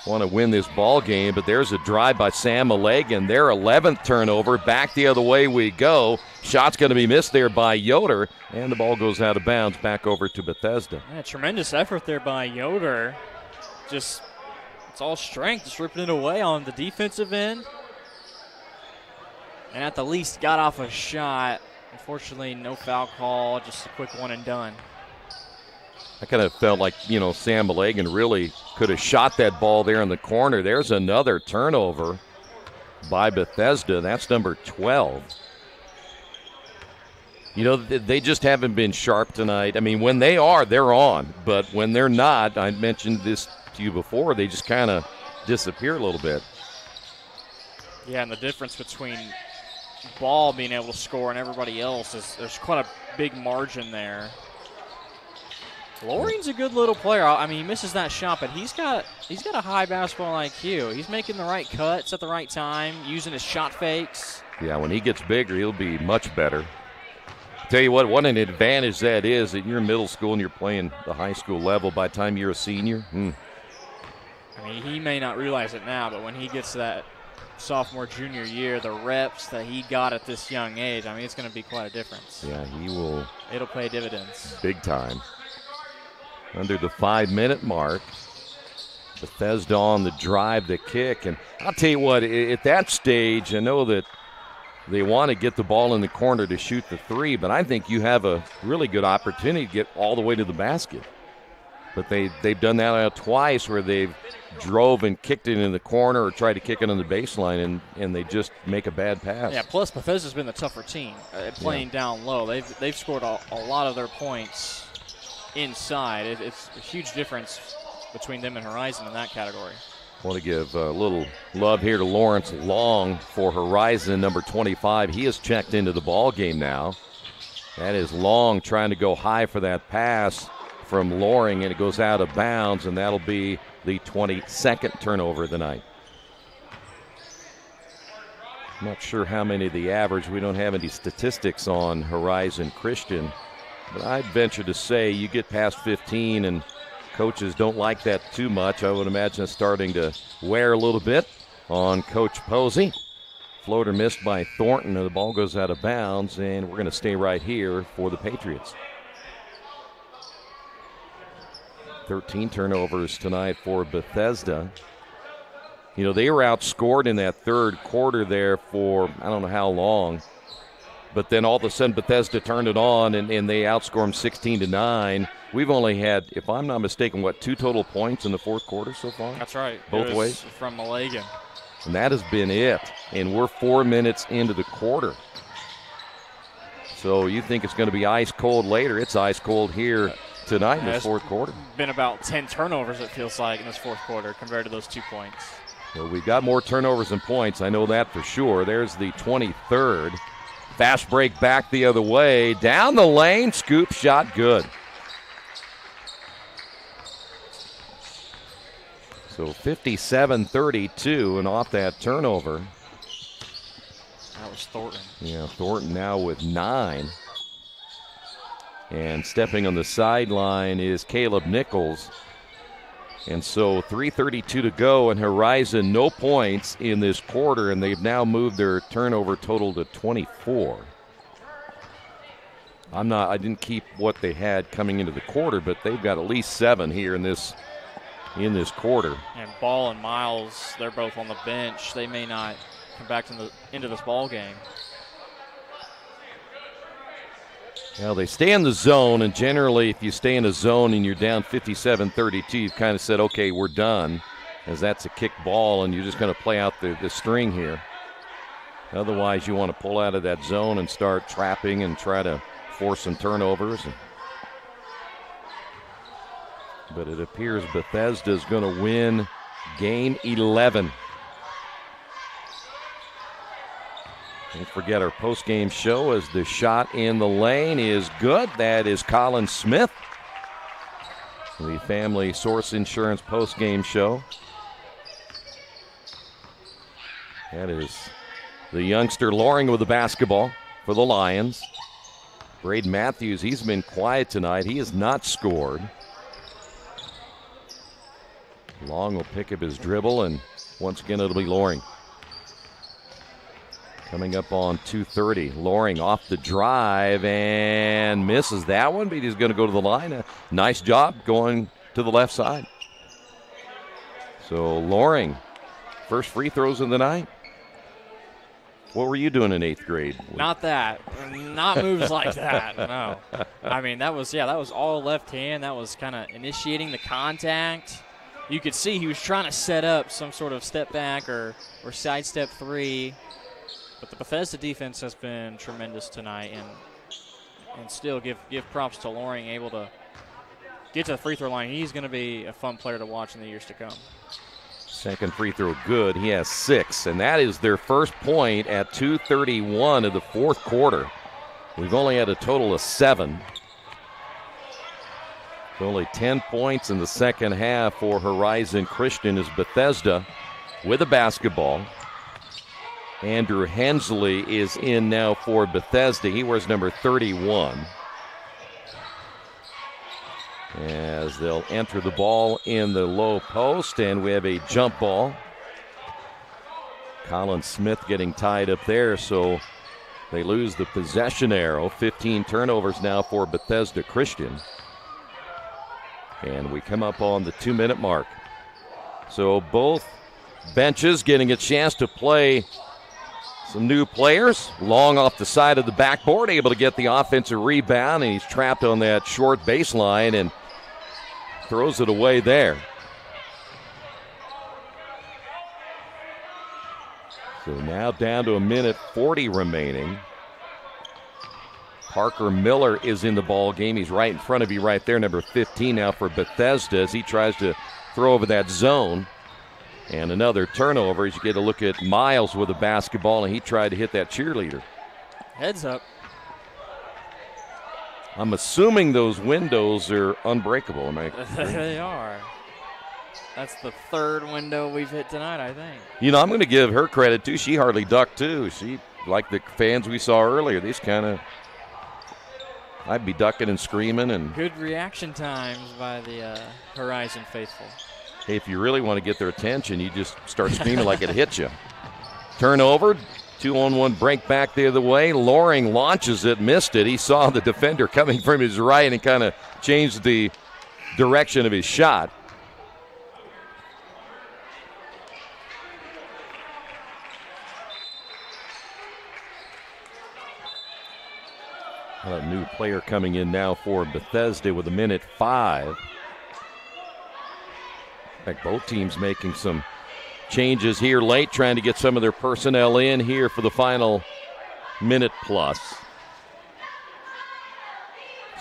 want to win this ball game. But there's a drive by Sam Malagan, their 11th turnover. Back the other way we go. Shot's going to be missed there by Yoder, and the ball goes out of bounds back over to Bethesda. Yeah, tremendous effort there by Yoder. Just, it's all strength, just ripping it away on the defensive end. And at the least got off a shot. Unfortunately, no foul call, just a quick one and done. I kind of felt like, Sam Malagan really could have shot that ball there in the corner. There's another turnover by Bethesda. That's number 12. They just haven't been sharp tonight. I mean, when they are, they're on. But when they're not, I mentioned this to you before, they just kind of disappear a little bit. Yeah, and the difference between Ball being able to score and everybody else is there's quite a big margin there. Loring's a good little player. I mean, he misses that shot, but he's got a high basketball IQ. He's making the right cuts at the right time, using his shot fakes. Yeah, when he gets bigger, he'll be much better. Tell you what an advantage that is that you're in middle school and you're playing the high school level by the time you're a senior. I mean, he may not realize it now, but when he gets to that sophomore, junior year, the reps that he got at this young age, I mean, it's going to be quite a difference. Yeah, he will. It'll pay dividends. Big time. Under the 5-minute mark. Bethesda on the drive, the kick. And I'll tell you what, at that stage, I know that they want to get the ball in the corner to shoot the three, but I think you have a really good opportunity to get all the way to the basket. But they've done that twice where they've drove and kicked it in the corner or tried to kick it on the baseline, and they just make a bad pass. Yeah, plus Bethesda's been the tougher team playing down low. They've scored a lot of their points inside. It's a huge difference between them and Horizon in that category. I want to give a little love here to Lawrence Long for Horizon, number 25. He has checked into the ball game now. That is Long trying to go high for that pass from Loring, and it goes out of bounds, and that'll be the 22nd turnover of the night. I'm not sure how many the average. We don't have any statistics on Horizon Christian, but I'd venture to say you get past 15 and coaches don't like that too much. I would imagine it's starting to wear a little bit on Coach Posey. Floater missed by Thornton, and the ball goes out of bounds, and we're going to stay right here for the Patriots. 13 turnovers tonight for Bethesda. They were outscored in that third quarter there for I don't know how long. But then all of a sudden Bethesda turned it on, and they outscored them 16-9. We've only had, if I'm not mistaken, 2 total points in the fourth quarter so far? That's right. Both ways? From Malagan. And that has been it. And we're 4 minutes into the quarter. So you think it's going to be ice cold later. It's ice cold here tonight in the fourth quarter. Been about 10 turnovers, it feels like, in this fourth quarter compared to those 2 points. Well, we've got more turnovers than points. I know that for sure. There's the 23rd. Fast break back the other way. Down the lane. Scoop shot good. So 57-32, and off that turnover. That was Thornton. Yeah, Thornton now with 9. And stepping on the sideline is Caleb Nichols. And so 3:32 to go, and Horizon no points in this quarter, and they've now moved their turnover total to 24. I didn't keep what they had coming into the quarter, but they've got at least 7 here in this quarter. And Ball and Miles, they're both on the bench. They may not come back into this ball game. Well, they stay in the zone, and generally if you stay in a zone and you're down 57-32, you've kind of said, okay, we're done. as that's a kick ball, and you're just going to play out the string here. Otherwise, you want to pull out of that zone and start trapping and try to force some turnovers. But it appears Bethesda is going to win game 11. Don't forget our post-game show as the shot in the lane is good. That is Colin Smith. The Family Source Insurance post-game show. That is the youngster Loring with the basketball for the Lions. Braden Matthews, he's been quiet tonight. He has not scored. Long will pick up his dribble, and once again it'll be Loring. Coming up on 2:30. Loring off the drive and misses that one, but he's going to go to the line. A nice job going to the left side. So Loring, first free throws of the night. What were you doing in 8th grade? Not that. Not moves like that, no. I mean, that was all left hand. That was kind of initiating the contact. You could see he was trying to set up some sort of step back or sidestep three. But the Bethesda defense has been tremendous tonight, and still give props to Loring, able to get to the free throw line. He's going to be a fun player to watch in the years to come. Second free throw good. He has 6, and that is their first point at 2:31 of the fourth quarter. We've only had a total of 7. Only 10 points in the second half for Horizon Christian as Bethesda with a basketball. Andrew Hensley is in now for Bethesda. He wears number 31. As they'll enter the ball in the low post, and we have a jump ball. Colin Smith getting tied up there, so they lose the possession arrow. 15 turnovers now for Bethesda Christian. And we come up on the 2-minute mark. So both benches getting a chance to play some new players. Long off the side of the backboard, able to get the offensive rebound, and he's trapped on that short baseline and throws it away there. So now down to 1:40 remaining. Parker Miller is in the ball game. He's right in front of you right there, number 15 now for Bethesda, as he tries to throw over that zone. And another turnover as you get a look at Miles with the basketball, and he tried to hit that cheerleader. Heads up. I'm assuming those windows are unbreakable. Am I They are. That's the third window we've hit tonight, I think. You know, I'm going to give her credit, too. She hardly ducked, too. She, like the fans we saw earlier, these kind of, I'd be ducking and screaming. And good reaction times by the Horizon faithful. Hey, if you really want to get their attention, you just start screaming like it hit you. Turnover, 2-on-1 break back the other way. Loring launches it, missed it. He saw the defender coming from his right and kind of changed the direction of his shot. A new player coming in now for Bethesda with 1:05. In fact, both teams making some changes here late, trying to get some of their personnel in here for the final minute plus.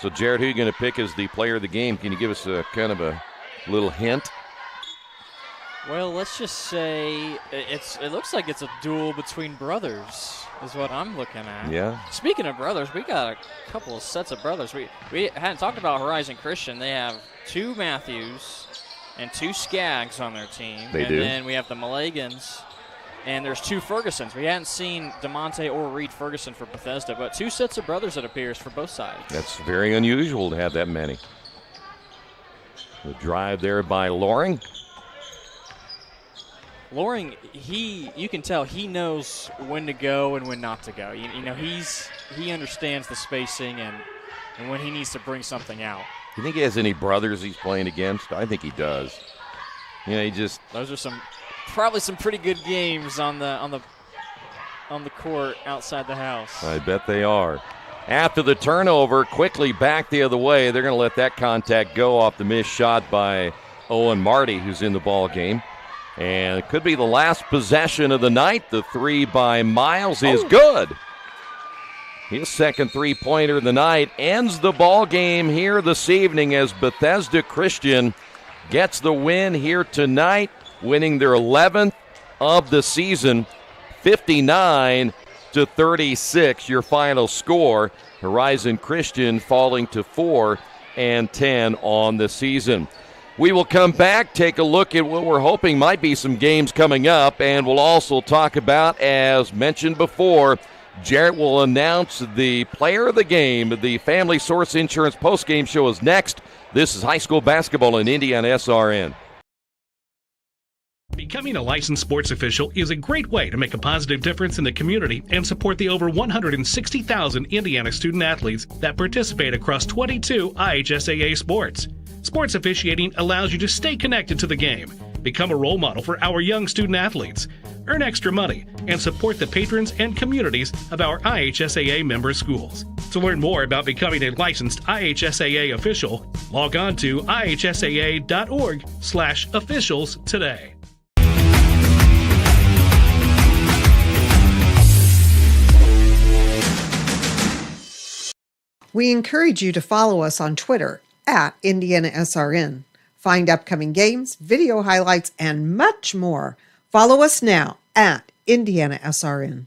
So, Jared, who are you going to pick as the player of the game? Can you give us a kind of a little hint? Well, let's just say it looks like it's a duel between brothers is what I'm looking at. Yeah. Speaking of brothers, we got a couple of sets of brothers. We hadn't talked about Horizon Christian. They have 2 Matthews and 2 Skaggs on their team. They do. And then we have the Milligans, and there's 2 Fergusons. We hadn't seen DeMonte or Reed Ferguson for Bethesda, but 2 sets of brothers, it appears, for both sides. That's very unusual to have that many. The drive there by Loring. Loring, you can tell he knows when to go and when not to go. You know, he understands the spacing and when he needs to bring something out. Do you think he has any brothers he's playing against? I think he does. You know, those are probably some pretty good games on the court outside the house. I bet they are. After the turnover, quickly back the other way. They're going to let that contact go off the missed shot by Owen Marty, who's in the ball game. And it could be the last possession of the night. The three by Miles is good. His second three-pointer of the night ends the ball game here this evening as Bethesda Christian gets the win here tonight, winning their 11th of the season, 59-36, your final score. Horizon Christian falling to 4-10 on the season. We will come back, take a look at what we're hoping might be some games coming up, and we'll also talk about, as mentioned before, Jarrett will announce the player of the game. The Family Source Insurance postgame show is next. This is high school basketball in IndianaSRN. Becoming a licensed sports official is a great way to make a positive difference in the community and support the over 160,000 Indiana student athletes that participate across 22 IHSAA sports. Sports officiating allows you to stay connected to the game, become a role model for our young student athletes, earn extra money, and support the patrons and communities of our IHSAA member schools. To learn more about becoming a licensed IHSAA official, log on to ihsaa.org/officials today. We encourage you to follow us on Twitter at IndianaSRN. Find upcoming games, video highlights, and much more. Follow us now at IndianaSRN.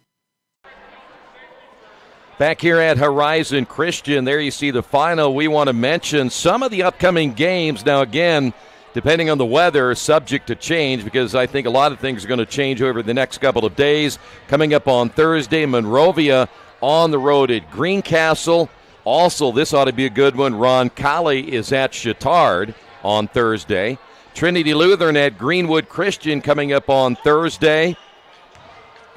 Back here at Horizon Christian, there you see the final. We want to mention some of the upcoming games. Now, again, depending on the weather, subject to change, because I think a lot of things are going to change over the next couple of days. Coming up on Thursday, Monrovia on the road at Greencastle. Also, this ought to be a good one. Ron Colley is at Chittard on Thursday. Trinity Lutheran at Greenwood Christian coming up on Thursday.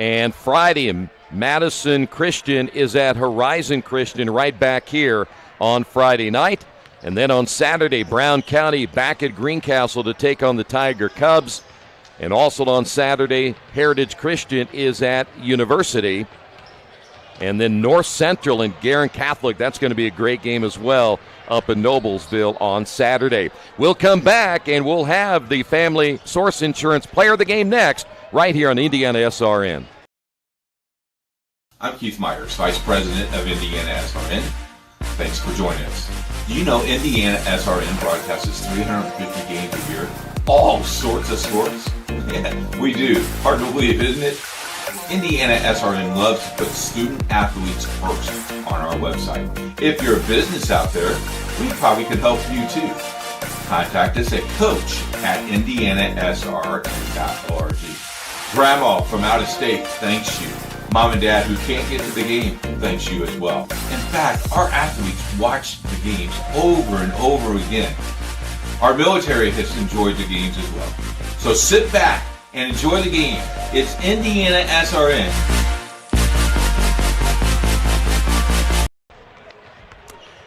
And Friday, Madison Christian is at Horizon Christian right back here on Friday night. And then on Saturday, Brown County back at Greencastle to take on the Tiger Cubs. And also on Saturday, Heritage Christian is at University. And then North Central and Guerin Catholic, that's going to be a great game as well up in Noblesville on Saturday. We'll come back and we'll have the Family Source Insurance player of the game next right here on IndianaSRN. I'm Keith Myers, Vice President of IndianaSRN. Thanks for joining us. Do you know IndianaSRN broadcasts 350 games a year? All sorts of sports? Yeah, we do. Hard to believe, isn't it? IndianaSRN loves to put student athletes first on our website. If you're a business out there, we probably could help you too. Contact us at coach@indianasrn.org. Grandma from out of state thanks you. Mom and Dad who can't get to the game thanks you as well. In fact, our athletes watch the games over and over again. Our military has enjoyed the games as well. So sit back and enjoy the game. It's IndianaSRN.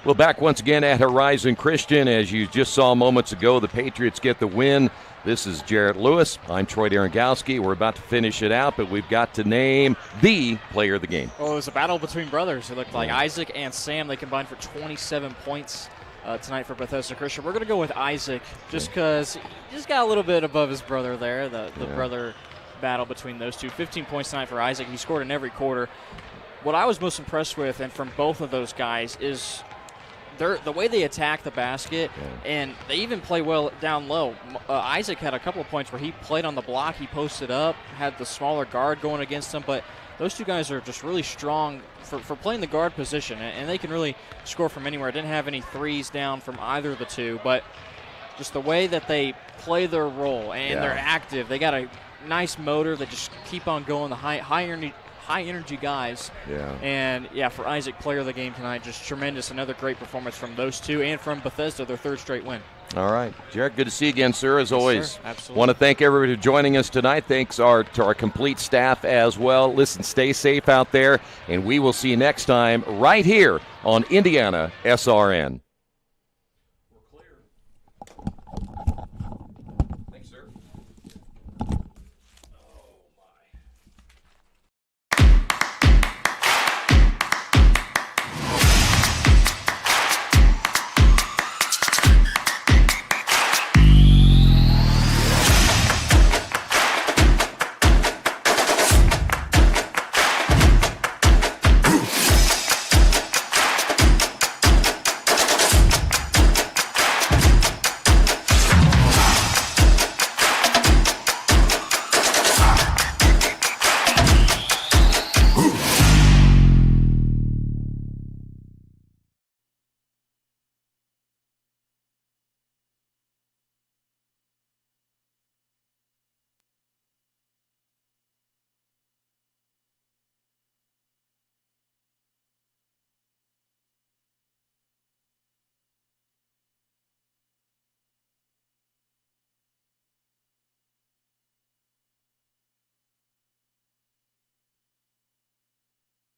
Well, back once again at Horizon Christian. As you just saw moments ago, the Patriots get the win. This is Jarrett Lewis. I'm Troy Darengowski. We're about to finish it out, but we've got to name the player of the game. Well, it was a battle between brothers. It looked like Isaac and Sam. They combined for 27 points tonight for Bethesda Christian. We're going to go with Isaac just because he just got a little bit above his brother there, the brother battle between those two. 15 points tonight for Isaac. He scored in every quarter. What I was most impressed with, and from both of those guys, is the way they attack the basket, and they even play well down low. Isaac had a couple of points where he played on the block, he posted up, had the smaller guard going against him, but those two guys are just really strong for playing the guard position, and they can really score from anywhere. Didn't have any threes down from either of the two, but just the way that they play their role, and they're active. They got a nice motor that just keep on going, the high energy guys. And for Isaac, player of the game tonight, just tremendous. Another great performance from those two and from Bethesda, their third straight win. All right. Jared, good to see you again, sir, as always. Sir. Absolutely. Want to thank everybody for joining us tonight. Thanks to our complete staff as well. Listen, stay safe out there, and we will see you next time right here on IndianaSRN.